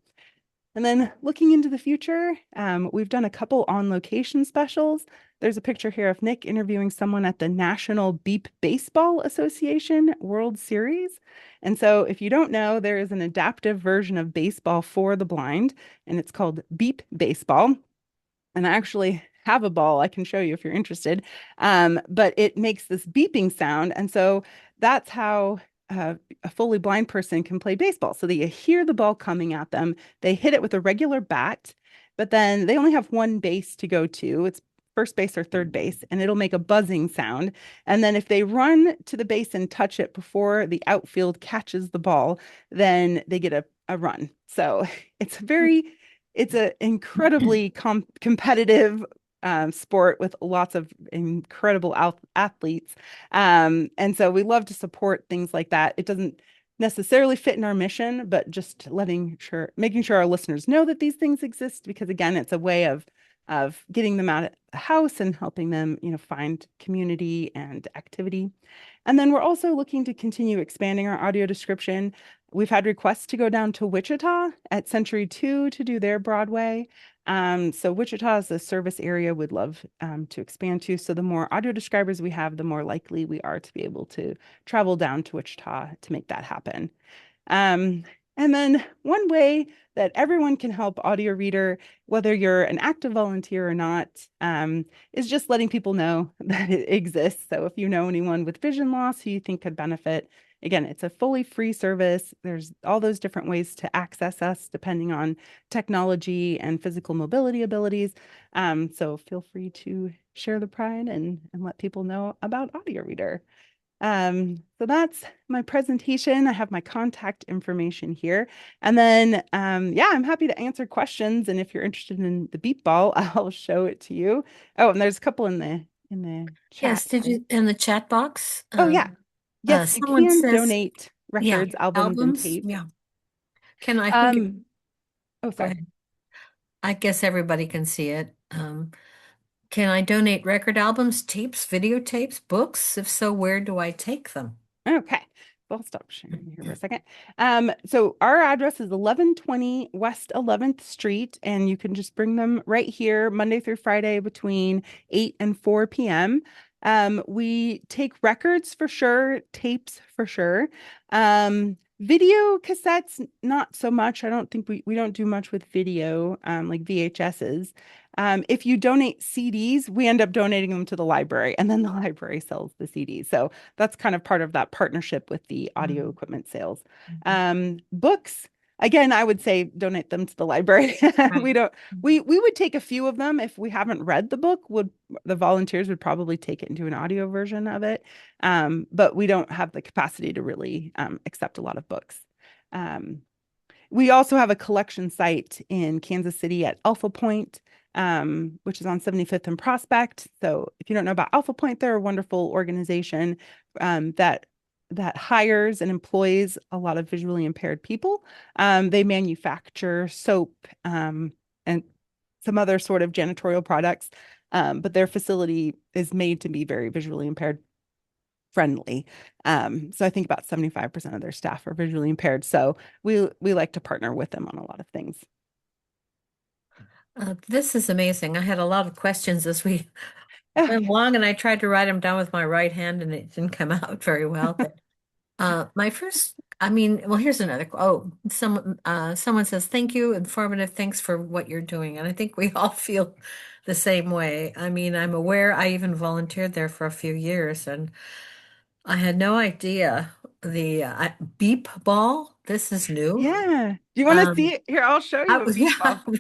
S2: And then looking into the future, we've done a couple on location specials. There's a picture here of Nick interviewing someone at the National Beep Baseball Association World Series. And so if you don't know, there is an adaptive version of baseball for the blind, and it's called Beep Baseball. And I actually have a ball I can show you if you're interested. But it makes this beeping sound. And so that's how a fully blind person can play baseball. So they hear the ball coming at them, they hit it with a regular bat, but then they only have one base to go to. It's first base or third base, and it'll make a buzzing sound. And then if they run to the base and touch it before the outfield catches the ball, then they get a run. So it's very it's an incredibly competitive sport with lots of incredible athletes. And so we love to support things like that. It doesn't necessarily fit in our mission, but just making sure our listeners know that these things exist, because again, it's a way of getting them out of the house and helping them, find community and activity. And then we're also looking to continue expanding our audio description. We've had requests to go down to Wichita at Century 2 to do their Broadway. So Wichita is a service area we'd love to expand to. So the more audio describers we have, the more likely we are to be able to travel down to Wichita to make that happen. Um, and then one way that everyone can help AudioReader, whether you're an active volunteer or not, is just letting people know that it exists. So if you know anyone with vision loss who you think could benefit, again, it's a fully free service. There's all those different ways to access us depending on technology and physical mobility abilities. So feel free to share the pride and let people know about AudioReader. So that's my presentation. I have my contact information here. And then, yeah, I'm happy to answer questions. And if you're interested in the beep ball, I'll show it to you. Oh, and there's a couple in the chat
S1: Yes, did
S2: here.
S1: you in the chat box?
S2: Oh, yeah. Yes, you
S1: Someone
S2: can
S1: says,
S2: donate
S1: yeah,
S2: records, albums, and
S1: albums.
S2: tapes.
S1: Yeah. Can I think?
S2: Um, oh,
S1: Go
S2: sorry.
S1: ahead. I guess everybody can see it. Can I donate record albums, tapes, videotapes, books? If so, where do I take them?
S2: Okay. I'll stop sharing here for a second. So our address is 1120 West 11th Street, and you can just bring them right here Monday through Friday between 8 and 4 p.m. We take records for sure, tapes for sure. Video cassettes, not so much. I don't think we don't do much with video, like VHSs. If you donate CDs, we end up donating them to the library, and then the library sells the CDs. So that's kind of part of that partnership with the audio
S1: Mhm.
S2: equipment sales. Books, again, I would say donate them to the library. We
S1: Right.
S2: don't, we would take a few of them if we haven't read the book, would the volunteers would probably take it into an audio version of it. But we don't have the capacity to really accept a lot of books. Um, we also have a collection site in Kansas City at Alpha Point, which is on 75th and Prospect. So if you don't know about Alpha Point, they're a wonderful organization that hires and employs a lot of visually impaired people. They manufacture soap and some other sort of janitorial products, but their facility is made to be very visually impaired friendly. So I think about 75% of their staff are visually impaired. So we like to partner with them on a lot of things.
S1: This is amazing. I had a lot of questions as we went along, and I tried to write them down with my right hand, and it didn't come out very well. But my first, I mean, well, here's another. Oh, someone says, "Thank you, informative. Thanks for what you're doing." And I think we all feel the same way. I mean, I'm aware. I even volunteered there for a few years, and I had no idea the beep ball. This is new.
S2: Yeah. Do you want to see
S1: Um,
S2: it? Here, I'll show you a beach
S1: yeah.
S2: ball.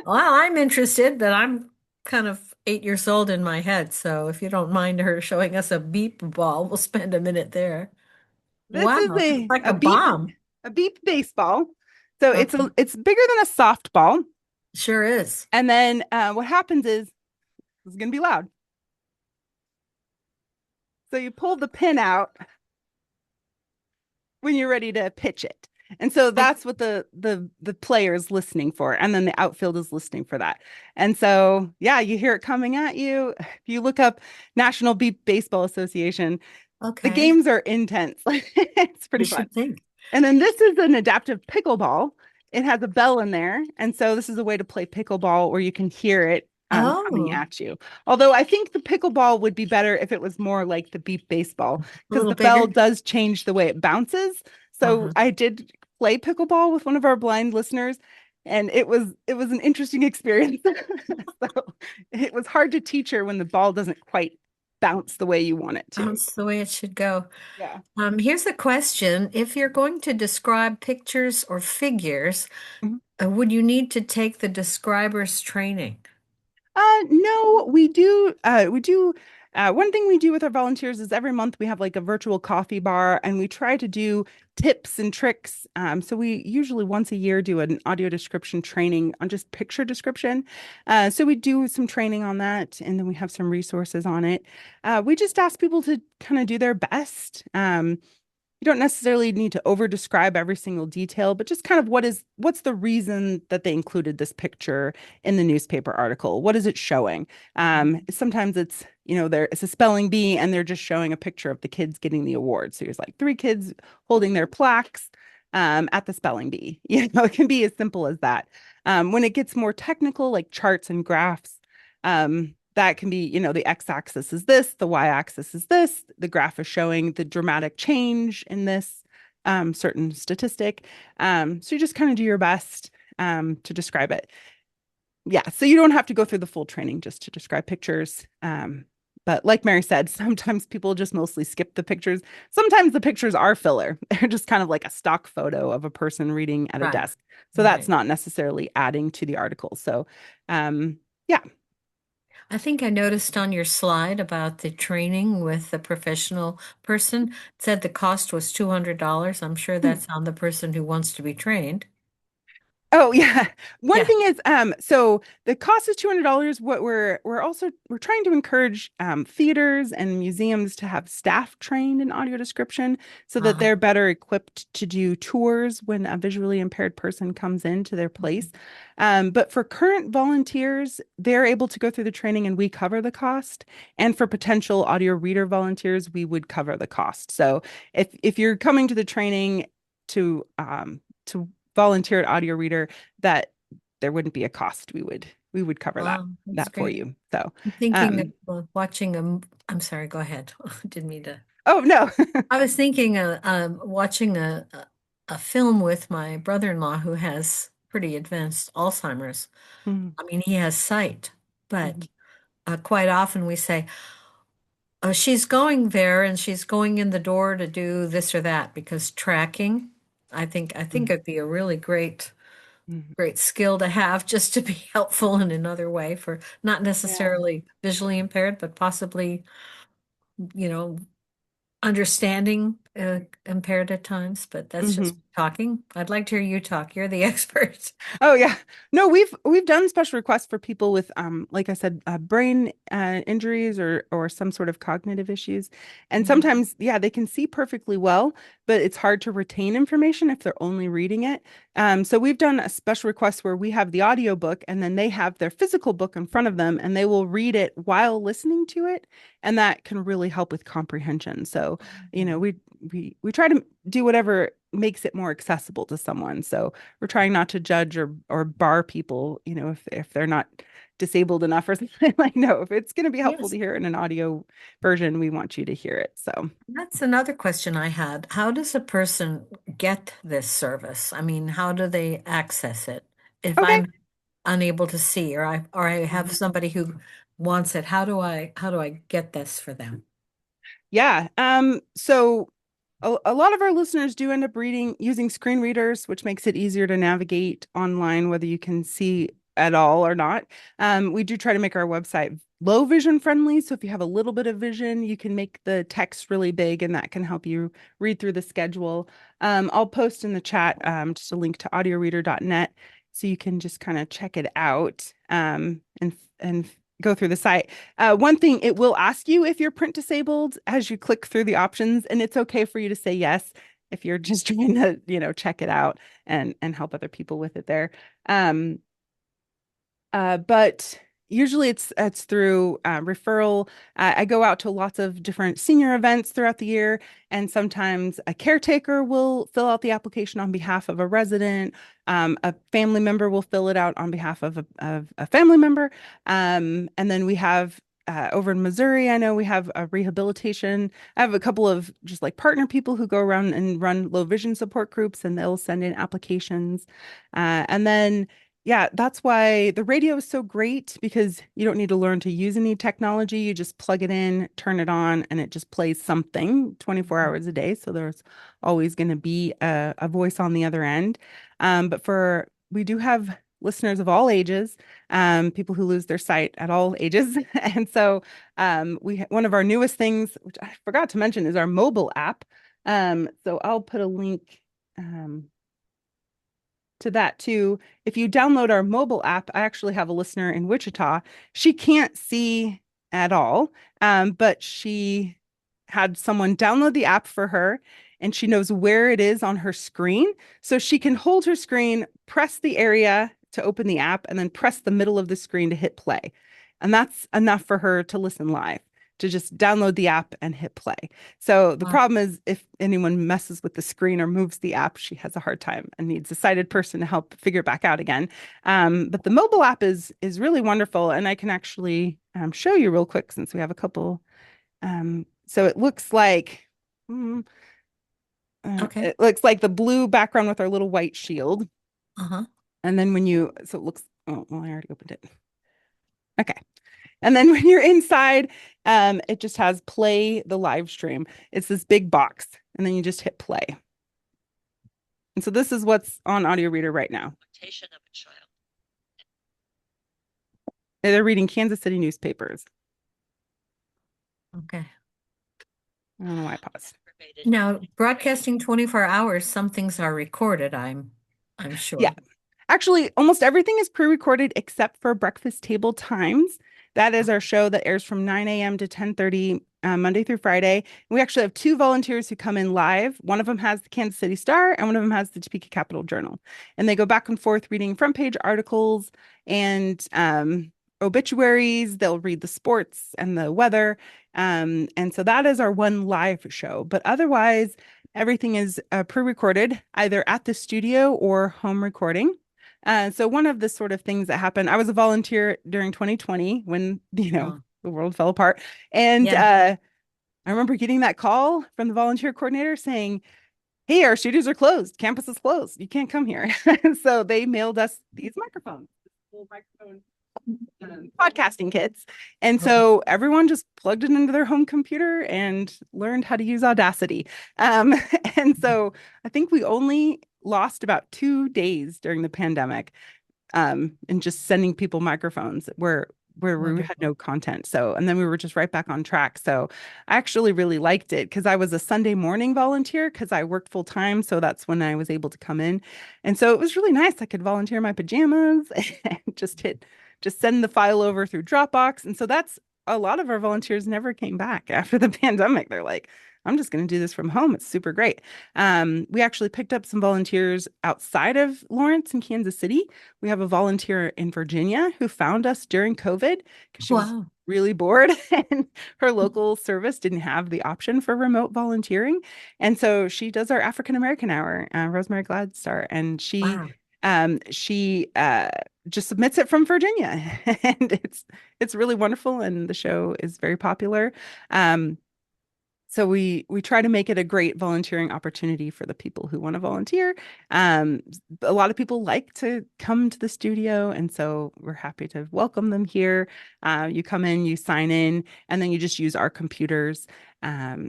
S1: Well, I'm interested, but I'm kind of 8 years old in my head. So if you don't mind her showing us a beep ball, we'll spend a minute there.
S2: This is
S1: Wow, it's like
S2: a
S1: a
S2: beep
S1: bomb.
S2: a beep baseball. So
S1: Okay,
S2: it's bigger than a softball.
S1: sure is.
S2: And then what happens is it's going to be loud. So you pull the pin out when you're ready to pitch it. And so
S1: Oh,
S2: that's what the player is listening for. And then the outfield is listening for that. And so, yeah, you hear it coming at you. If you look up National Beep Baseball Association, the
S1: okay.
S2: games are intense. It's
S1: You
S2: pretty fun.
S1: should think.
S2: And then this is an adaptive pickleball. It has a bell in there. And so this is a way to play pickleball where you can hear it coming
S1: Oh,
S2: at you. Although I think the pickleball would be better if it was more like the beep baseball,
S1: a
S2: because
S1: little
S2: the bell
S1: bigger.
S2: does change the way it bounces. So
S1: Uh-huh.
S2: I did play pickleball with one of our blind listeners, and it was an interesting experience. So it was hard to teach her when the ball doesn't quite bounce the way you want it to.
S1: That's the way it should go.
S2: Yeah.
S1: Here's a question. If you're going to describe pictures or figures, would you need to take the describer's training?
S2: No, we do. We do. One thing we do with our volunteers is every month we have like a virtual coffee bar, and we try to do tips and tricks. So we usually once a year do an audio description training on just picture description. So we do some training on that, and then we have some resources on it. We just ask people to kind of do their best. You don't necessarily need to over describe every single detail, but just kind of what's the reason that they included this picture in the newspaper article? What is it showing? Sometimes it's, it's a spelling bee and they're just showing a picture of the kids getting the award. So there's like three kids holding their plaques at the spelling bee. It can be as simple as that. When it gets more technical, like charts and graphs, that can be, the x-axis is this, the y-axis is this, the graph is showing the dramatic change in this certain statistic. So you just kind of do your best to describe it. Yeah, so you don't have to go through the full training just to describe pictures. But like Mary said, sometimes people just mostly skip the pictures. Sometimes the pictures are filler. They're just kind of like a stock photo of a person reading at a
S1: Right,
S2: desk. So that's
S1: right.
S2: not necessarily adding to the article. So yeah.
S1: I think I noticed on your slide about the training with the professional person, it said the cost was $200. I'm sure
S2: Hmm.
S1: that's on the person who wants to be trained.
S2: Oh yeah. One
S1: Yeah.
S2: thing is, so the cost is $200. What we're trying to encourage theaters and museums to have staff trained in audio description so that
S1: Uh,
S2: they're better equipped to do tours when a visually impaired person comes into their place. But for current volunteers, they're able to go through the training and we cover the cost. And for potential audio reader volunteers, we would cover the cost. So if you're coming to the training to volunteer at Audio Reader, that there wouldn't be a cost. We would cover that
S1: that's
S2: that for
S1: great.
S2: you. So,
S1: I'm thinking of
S2: um,
S1: watching I'm sorry, go ahead. Didn't mean to.
S2: oh no.
S1: I was thinking watching a film with my brother-in-law who has pretty advanced Alzheimer's.
S2: Mhm,
S1: I mean, he has sight,
S2: mhm,
S1: but quite often we say, "Oh, she's going there and she's going in the door to do this or that," because tracking, I think
S2: mhm,
S1: it'd be a really great
S2: mhm.
S1: great skill to have just to be helpful in another way for not
S2: Yeah.
S1: necessarily visually impaired, but possibly, you know, understanding impaired at times. But that's just
S2: Mhm.
S1: talking. I'd like to hear you talk. You're the expert.
S2: Oh yeah. No, we've done special requests for people with like I said, brain injuries or some sort of cognitive issues. And
S1: Mhm.
S2: sometimes, yeah, they can see perfectly well, but it's hard to retain information if they're only reading it. So we've done a special request where we have the audio book and then they have their physical book in front of them and they will read it while listening to it. And that can really help with comprehension. So, we try to do whatever makes it more accessible to someone. So we're trying not to judge or bar people, if they're not disabled enough or something. Like, no, if it's going to be helpful
S1: Yes,
S2: to hear it in an audio version, we want you to hear it. So,
S1: that's another question I had. How does a person get this service? I mean, how do they access it? If
S2: okay.
S1: I'm unable to see or I have
S2: Mhm.
S1: somebody who wants it, how do I get this for them?
S2: Yeah. So a lot of our listeners do end up reading using screen readers, which makes it easier to navigate online, whether you can see at all or not. We do try to make our website low vision friendly. So if you have a little bit of vision, you can make the text really big, and that can help you read through the schedule. I'll post in the chat just a link to audioreader.net so you can just kind of check it out and go through the site. One thing, it will ask you if you're print disabled as you click through the options, and it's okay for you to say yes if you're just trying to, check it out and help other people with it there. Um, but usually it's through referral. I go out to lots of different senior events throughout the year, and sometimes a caretaker will fill out the application on behalf of a resident. A family member will fill it out on behalf of a family member. And then we have over in Missouri, I know we have a rehabilitation. I have a couple of just like partner people who go around and run low vision support groups, and they'll send in applications. And then yeah, that's why the radio is so great because you don't need to learn to use any technology. You just plug it in, turn it on, and it just plays something 24 hours a day. So there's always going to be a voice on the other end. But we do have listeners of all ages, people who lose their sight at all ages. And so one of our newest things, which I forgot to mention, is our mobile app. So I'll put a link. To that too. If you download our mobile app, I actually have a listener in Wichita. She can't see at all, but she had someone download the app for her and she knows where it is on her screen. So she can hold her screen, press the area to open the app, and then press the middle of the screen to hit play. And that's enough for her to listen live, to just download the app and hit play. So the
S1: Wow.
S2: problem is if anyone messes with the screen or moves the app, she has a hard time and needs a sighted person to help figure it back out again. But the mobile app is really wonderful, and I can actually show you real quick since we have a couple. So mm,
S1: Okay.
S2: it looks like the blue background with our little white shield,
S1: Uh-huh.
S2: and then so it looks. Oh, well, I already opened it. Okay. And then when you're inside, it just has play the live stream. It's this big box, and then you just hit play. And so this is what's on Audio Reader right now. They're reading Kansas City newspapers.
S1: Okay.
S2: I don't know why I paused.
S1: Now, broadcasting 24 hours, some things are recorded, I'm
S2: Yeah.
S1: sure.
S2: Actually, almost everything is pre-recorded except for Breakfast Table Times. That is our show that airs from 9 a.m. to 10:30 Monday through Friday. We actually have two volunteers who come in live. One of them has the Kansas City Star, and one of them has the Topeka Capital Journal. And they go back and forth reading front page articles and obituaries. They'll read the sports and the weather. And so that is our one live show. But otherwise, everything is pre-recorded either at the studio or home recording. So one of the sort of things that happened, I was a volunteer during 2020 when,
S1: Oh,
S2: the world fell apart. And
S1: yeah.
S2: I remember getting that call from the volunteer coordinator saying, "Hey, our studios are closed. Campus is closed. You can't come here." So they mailed us these microphones, full microphone podcasting kits. And
S1: Oh,
S2: so everyone just plugged it into their home computer and learned how to use Audacity. Um, and so I think we only lost about 2 days during the pandemic and just sending people microphones where we had
S1: wonderful.
S2: no content. So, and then we were just right back on track. So I actually really liked it because I was a Sunday morning volunteer because I worked full time. So that's when I was able to come in. And so it was really nice. I could volunteer in my pajamas and just send the file over through Dropbox. And so that's a lot of our volunteers never came back after the pandemic. They're like, I'm just going to do this from home. It's super great. We actually picked up some volunteers outside of Lawrence and Kansas City. We have a volunteer in Virginia who found us during COVID because she was
S1: Wow.
S2: really bored and her local service didn't have the option for remote volunteering. And so she does our African American hour, Rosemary Gladstar, and
S1: Wow.
S2: she just submits it from Virginia. And it's really wonderful and the show is very popular. So we try to make it a great volunteering opportunity for the people who want to volunteer. Um, a lot of people like to come to the studio, and so we're happy to welcome them here. You come in, you sign in, and then you just use our computers.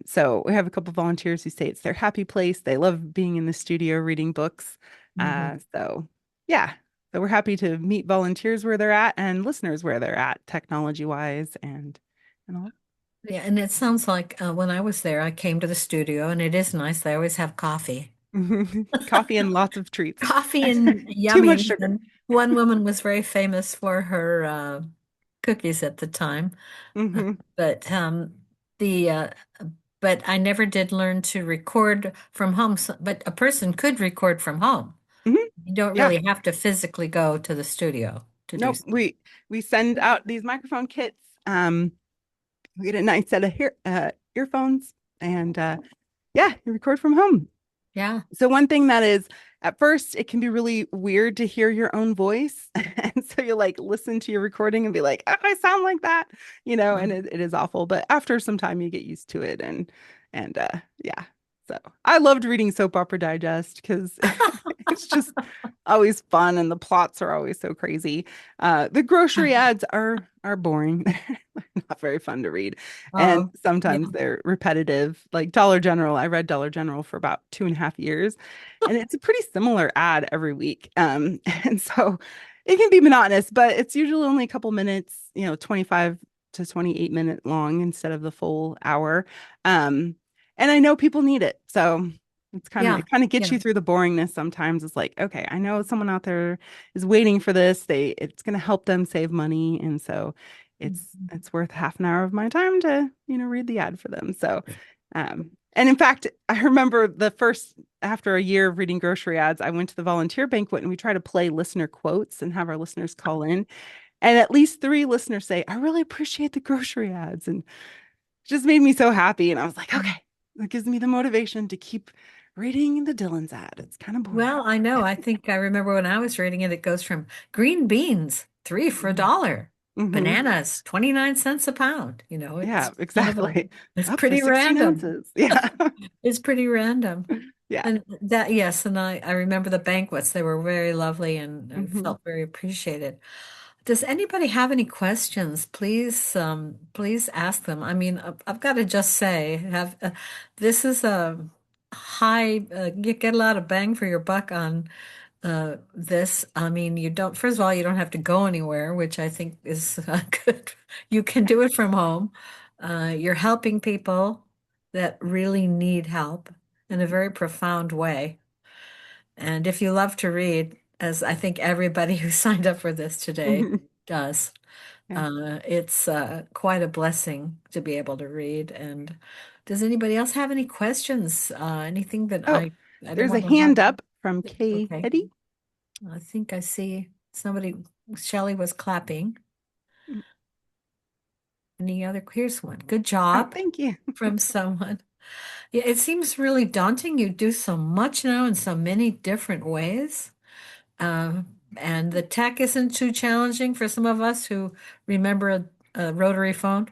S2: So we have a couple volunteers who say it's their happy place. They love being in the studio reading books.
S1: Mhm.
S2: So yeah, so we're happy to meet volunteers where they're at and listeners where they're at, technology wise, and all.
S1: Yeah, and it sounds like when I was there, I came to the studio, and it is nice. They always have coffee.
S2: Coffee and lots of treats.
S1: Coffee and
S2: Too much
S1: yummy.
S2: sugar.
S1: And one woman was very famous for her cookies at the time.
S2: Hmm.
S1: But the but I never did learn to record from home. But a person could record from home.
S2: Hmm.
S1: You don't
S2: Yeah.
S1: really have to physically go to the studio to do
S2: Nope.
S1: so.
S2: We send out these microphone kits. We get a nice set of earphones and yeah, you record from home.
S1: Yeah.
S2: So one thing that is at first it can be really weird to hear your own voice. And so you like listen to your recording and be like, oh, I sound like that, and it is awful. But after some time you get used to it and yeah. So I loved reading Soap Opera Digest because it's just always fun and the plots are always so crazy. The grocery ads are boring. They're not very fun to read. And
S1: Oh, yeah.
S2: sometimes they're repetitive. Like Dollar General, I read Dollar General for about 2.5 years, and it's a pretty similar ad every week. And so it can be monotonous, but it's usually only a couple minutes, 25 to 28-minute long instead of the full hour. And I know people need it. So
S1: Yeah.
S2: it kind of gets
S1: Yeah.
S2: you through the boringness sometimes. It's like, okay, I know someone out there is waiting for this. It's going to help them save money. And so it's worth half an hour of my time to, read the ad for them. So and in fact, I remember after a year of reading grocery ads, I went to the volunteer banquet and we try to play listener quotes and have our listeners call in. And at least three listeners say, I really appreciate the grocery ads. And it just made me so happy. And I was like, okay, that gives me the motivation to keep reading the Dylan's ad. It's kind of boring.
S1: Well, I know. I think I remember when I was reading it, it goes from green beans, three for a
S2: Hmm.
S1: dollar,
S2: Hmm.
S1: bananas, 29 cents a pound.
S2: Yeah,
S1: It's kind of
S2: exactly.
S1: it's
S2: Up to
S1: pretty
S2: 16
S1: random.
S2: ounces. Yeah.
S1: It's pretty random.
S2: Yeah.
S1: And that, yes, and I remember the banquets. They were very lovely and I
S2: Hmm.
S1: felt very appreciated. Does anybody have any questions? Please ask them. I mean, I've got to just say, this is a you get a lot of bang for your buck on this. I mean, first of all, you don't have to go anywhere, which I think is good. You can do it from home. You're helping people that really need help in a very profound way. And if you love to read, as I think everybody who signed up for this today does.
S2: Yeah.
S1: It's quite a blessing to be able to read. And does anybody else have any questions? Anything that
S2: Oh,
S1: I don't
S2: there's a
S1: want to have?
S2: hand up from Kay
S1: Okay.
S2: Hetty.
S1: I think I see somebody, Shelley was clapping. Any other? Here's one. Good
S2: Oh,
S1: job
S2: thank you.
S1: from someone. Yeah, it seems really daunting. You do so much now in so many different ways. And the tech isn't too challenging for some of us who remember a rotary phone.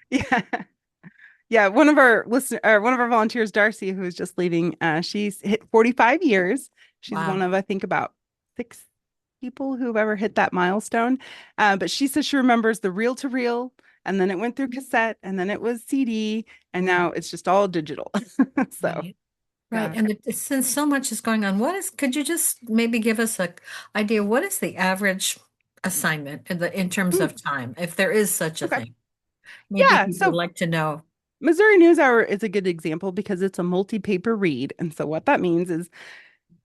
S2: Yeah. Yeah, one of our one of our volunteers, Darcy, who is just leaving, she's hit 45 years. She's one
S1: Wow.
S2: of, I think, about 6 people who've ever hit that milestone. But she says she remembers the reel to reel, and then it went through cassette, and then it was CD, and now it's just all digital. So,
S1: Right. Right.
S2: yeah.
S1: And since so much is going on, could you just maybe give us a idea, what is the average assignment in terms
S2: Hmm,
S1: of time, if there is such a
S2: okay.
S1: thing? Maybe
S2: Yeah.
S1: people would
S2: So
S1: like to know.
S2: Missouri NewsHour is a good example because it's a multi-paper read. And so what that means is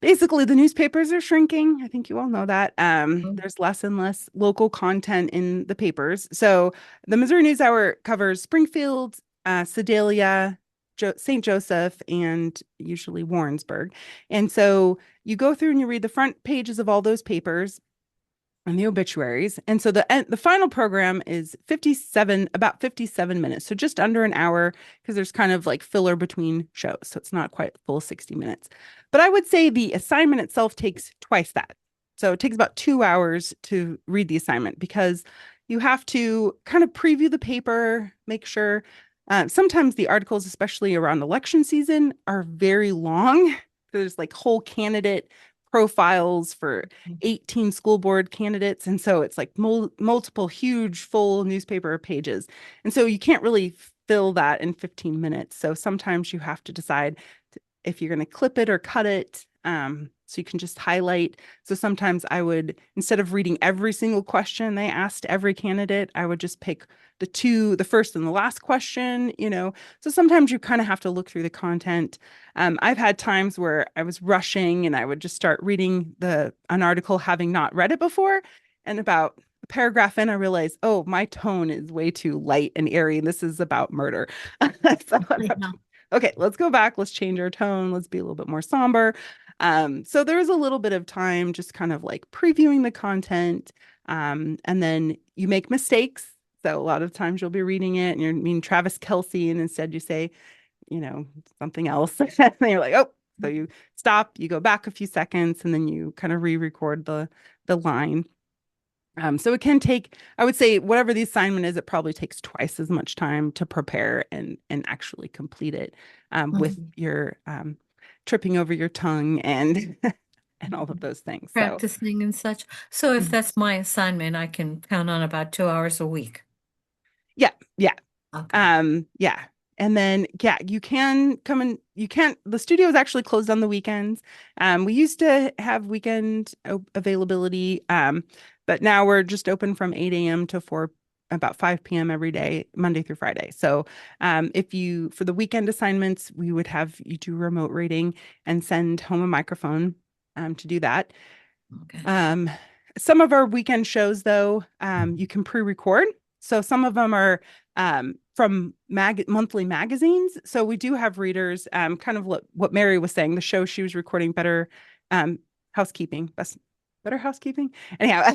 S2: basically the newspapers are shrinking. I think you all know that. There's less and less local content in the papers. So the Missouri NewsHour covers Springfield, Sedalia, St. Joseph, and usually Warrensburg. And so you go through and you read the front pages of all those papers and the obituaries. And so the final program is 57 about 57 minutes. So just under an hour because there's kind of like filler between shows. So it's not quite full 60 minutes. But I would say the assignment itself takes twice that. So it takes about 2 hours to read the assignment because you have to kind of preview the paper, make sure sometimes the articles, especially around election season, are very long. There's like whole candidate profiles for 18 school board candidates. And so it's like multiple huge full newspaper pages. And so you can't really fill that in 15 minutes. So sometimes you have to decide if you're going to clip it or cut it. So you can just highlight. So sometimes I would, instead of reading every single question they asked every candidate, I would just pick the first and the last question, you know. So sometimes you kind of have to look through the content. I've had times where I was rushing and I would just start reading an article having not read it before. And about a paragraph in, I realized, oh, my tone is way too light and airy. And this is about murder. So I'd have to,
S1: Yeah.
S2: okay, let's go back. Let's change our tone. Let's be a little bit more somber. So there was a little bit of time just kind of like previewing the content. And then you make mistakes. So a lot of times you'll be reading it and you're mean Travis Kelsey, and instead you say, you know, something else. And you're like, oh, so you stop, you go back a few seconds, and then you kind of re-record the line. So it can take, I would say, whatever the assignment is, it probably takes twice as much time to prepare and actually complete it with
S1: Mhm.
S2: your tripping over your tongue and and all of those things. So
S1: Practicing and such. So if
S2: mhm.
S1: that's my assignment, I can count on about 2 hours a week.
S2: Yeah, yeah.
S1: Okay.
S2: Yeah. And then yeah, you can come in, you can't the studio is actually closed on the weekends. We used to have weekend availability, but now we're just open from 8 a.m. to 4 about 5 p.m. every day, Monday through Friday. So if you for the weekend assignments, we would have you do remote reading and send home a microphone to do that.
S1: Okay.
S2: Um, some of our weekend shows, though, you can pre-record. So some of them are from monthly magazines. So we do have readers, kind of what Mary was saying, the show she was recording, um, Housekeeping, Better Housekeeping. Anyhow,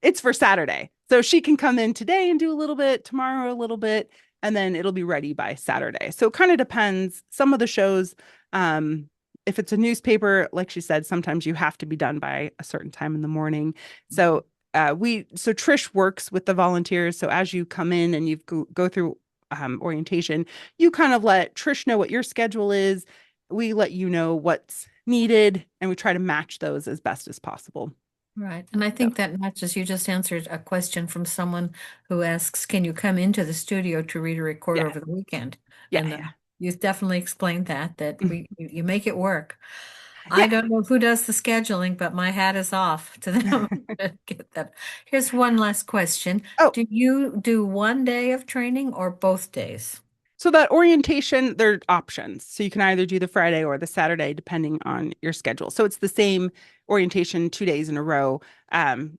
S2: it's for Saturday. So she can come in today and do a little bit, tomorrow a little bit, and then it'll be ready by Saturday. So it kind of depends. Some of the shows, if it's a newspaper, like she said, sometimes you have to be done by a certain time in the morning. So so Trish works with the volunteers. So as you come in and you go through orientation, you kind of let Trish know what your schedule is. We let you know what's needed, and we try to match those as best as possible.
S1: Right. And I
S2: So
S1: think that matches, you just answered a question from someone who asks, can you come into the studio to read or record
S2: yeah,
S1: over the weekend?
S2: yeah,
S1: And
S2: yeah,
S1: you've definitely explained that you make it work. I
S2: yeah.
S1: don't know who does the scheduling, but my hat is off to them to get that. Here's one last question.
S2: Oh,
S1: Do you do one day of training or both days?
S2: So that orientation, there are options. So you can either do the Friday or the Saturday, depending on your schedule. So it's the same orientation 2 days in a row.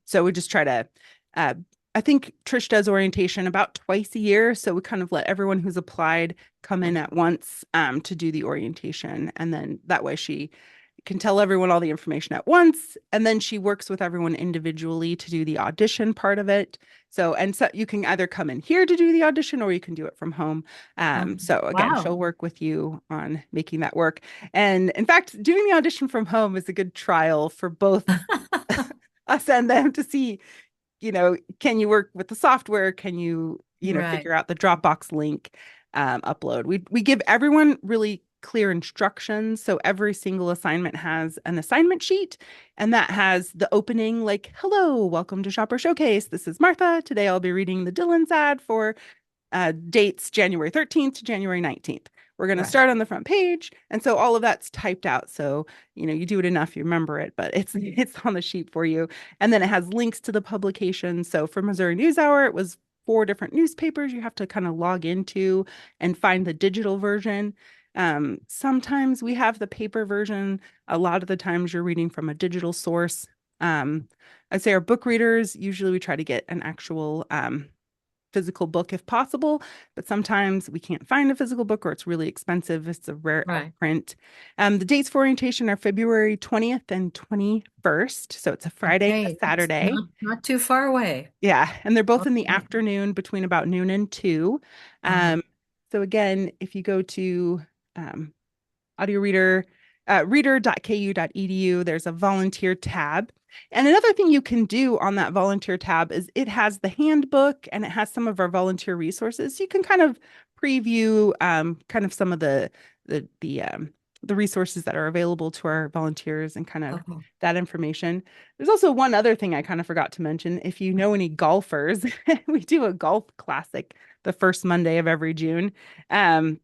S2: So we just try to, uh, I think Trish does orientation about twice a year. So we kind of let everyone who's applied come in at once to do the orientation. And then that way she can tell everyone all the information at once. And then she works with everyone individually to do the audition part of it. So you can either come in here to do the audition or you can do it from home. So again,
S1: Wow.
S2: she'll work with you on making that work. And in fact, doing the audition from home is a good trial for both us and them to see, can you work with the software? Can you,
S1: Right.
S2: figure out the Dropbox link upload? We give everyone really clear instructions. So every single assignment has an assignment sheet, and that has the opening like, hello, welcome to Shopper Showcase. This is Martha. Today I'll be reading the Dylan's ad for dates January 13th to January 19th. We're going to
S1: Right.
S2: start on the front page. And so all of that's typed out. So, you do it enough, you remember it, but it's on the sheet for you. And then it has links to the publication. So for Missouri NewsHour, it was 4 different newspapers you have to kind of log into and find the digital version. Sometimes we have the paper version. A lot of the times you're reading from a digital source. I'd say our book readers, usually we try to get an actual physical book if possible, but sometimes we can't find a physical book or it's really expensive. It's a rare out
S1: Right.
S2: print. The dates for orientation are February 20th and 21st. So it's a Friday and a
S1: Okay. That's
S2: Saturday.
S1: not too far away.
S2: Yeah. And they're both in the
S1: Okay.
S2: afternoon between about noon and 2.
S1: Uh-huh.
S2: So again, if you go to um, AudioReader, reader.ku.edu. There's a volunteer tab. And another thing you can do on that volunteer tab is it has the handbook and it has some of our volunteer resources. You can kind of preview kind of some of the resources that are available to our volunteers and kind of
S1: Okay.
S2: that information. There's also one other thing I kind of forgot to mention. If you know any golfers, we do a golf classic the first Monday of every June. Um,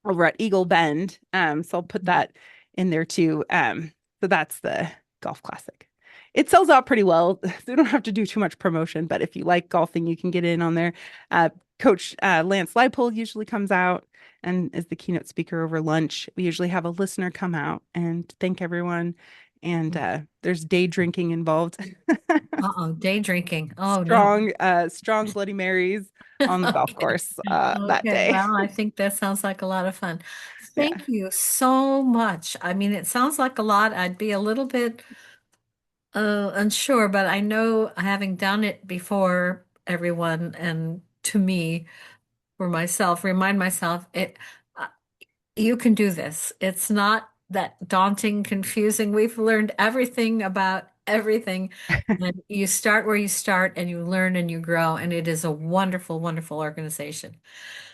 S2: Over at Eagle Bend. So I'll put that in there too. So that's the golf classic. It sells out pretty well. So you don't have to do too much promotion, but if you like golfing, you can get in on there. Coach Lance Leipold usually comes out and is the keynote speaker over lunch. We usually have a listener come out and thank everyone. And there's day drinking involved.
S1: Uh-oh, day drinking. Oh no.
S2: Strong Bloody Marys on the golf
S1: Okay.
S2: course that
S1: Okay.
S2: day.
S1: Well, I think that sounds like a lot of fun.
S2: Yeah.
S1: Thank you so much. I mean, it sounds like a lot. I'd be a little bit unsure, but I know having done it before everyone and to me for myself, remind myself uh, you can do this. It's not that daunting, confusing. We've learned everything about everything. And you start where you start and you learn and you grow. And it is a wonderful, wonderful organization.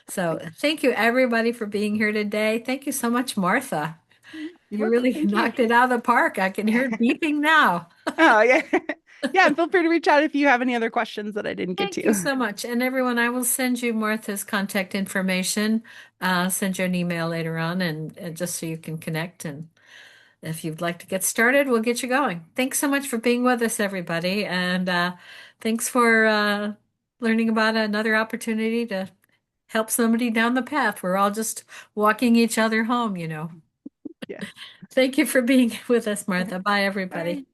S1: So thank you everybody for being here today. Thank you so much, Martha.
S2: You're
S1: You
S2: welcome.
S1: really
S2: Thank you.
S1: knocked it out of the park. I can hear it beeping now.
S2: Oh, yeah. Yeah, and feel free to reach out if you have any other questions that I didn't get
S1: Thank you
S2: to.
S1: so much. And everyone, I will send you Martha's contact information, send you an email later on and just so you can connect. And if you'd like to get started, we'll get you going. Thanks so much for being with us, everybody. And thanks for learning about another opportunity to help somebody down the path. We're all just walking each other home.
S2: Yes.
S1: Thank you for being with us,
S2: Okay.
S1: Martha. Bye, everybody.
S2: Bye.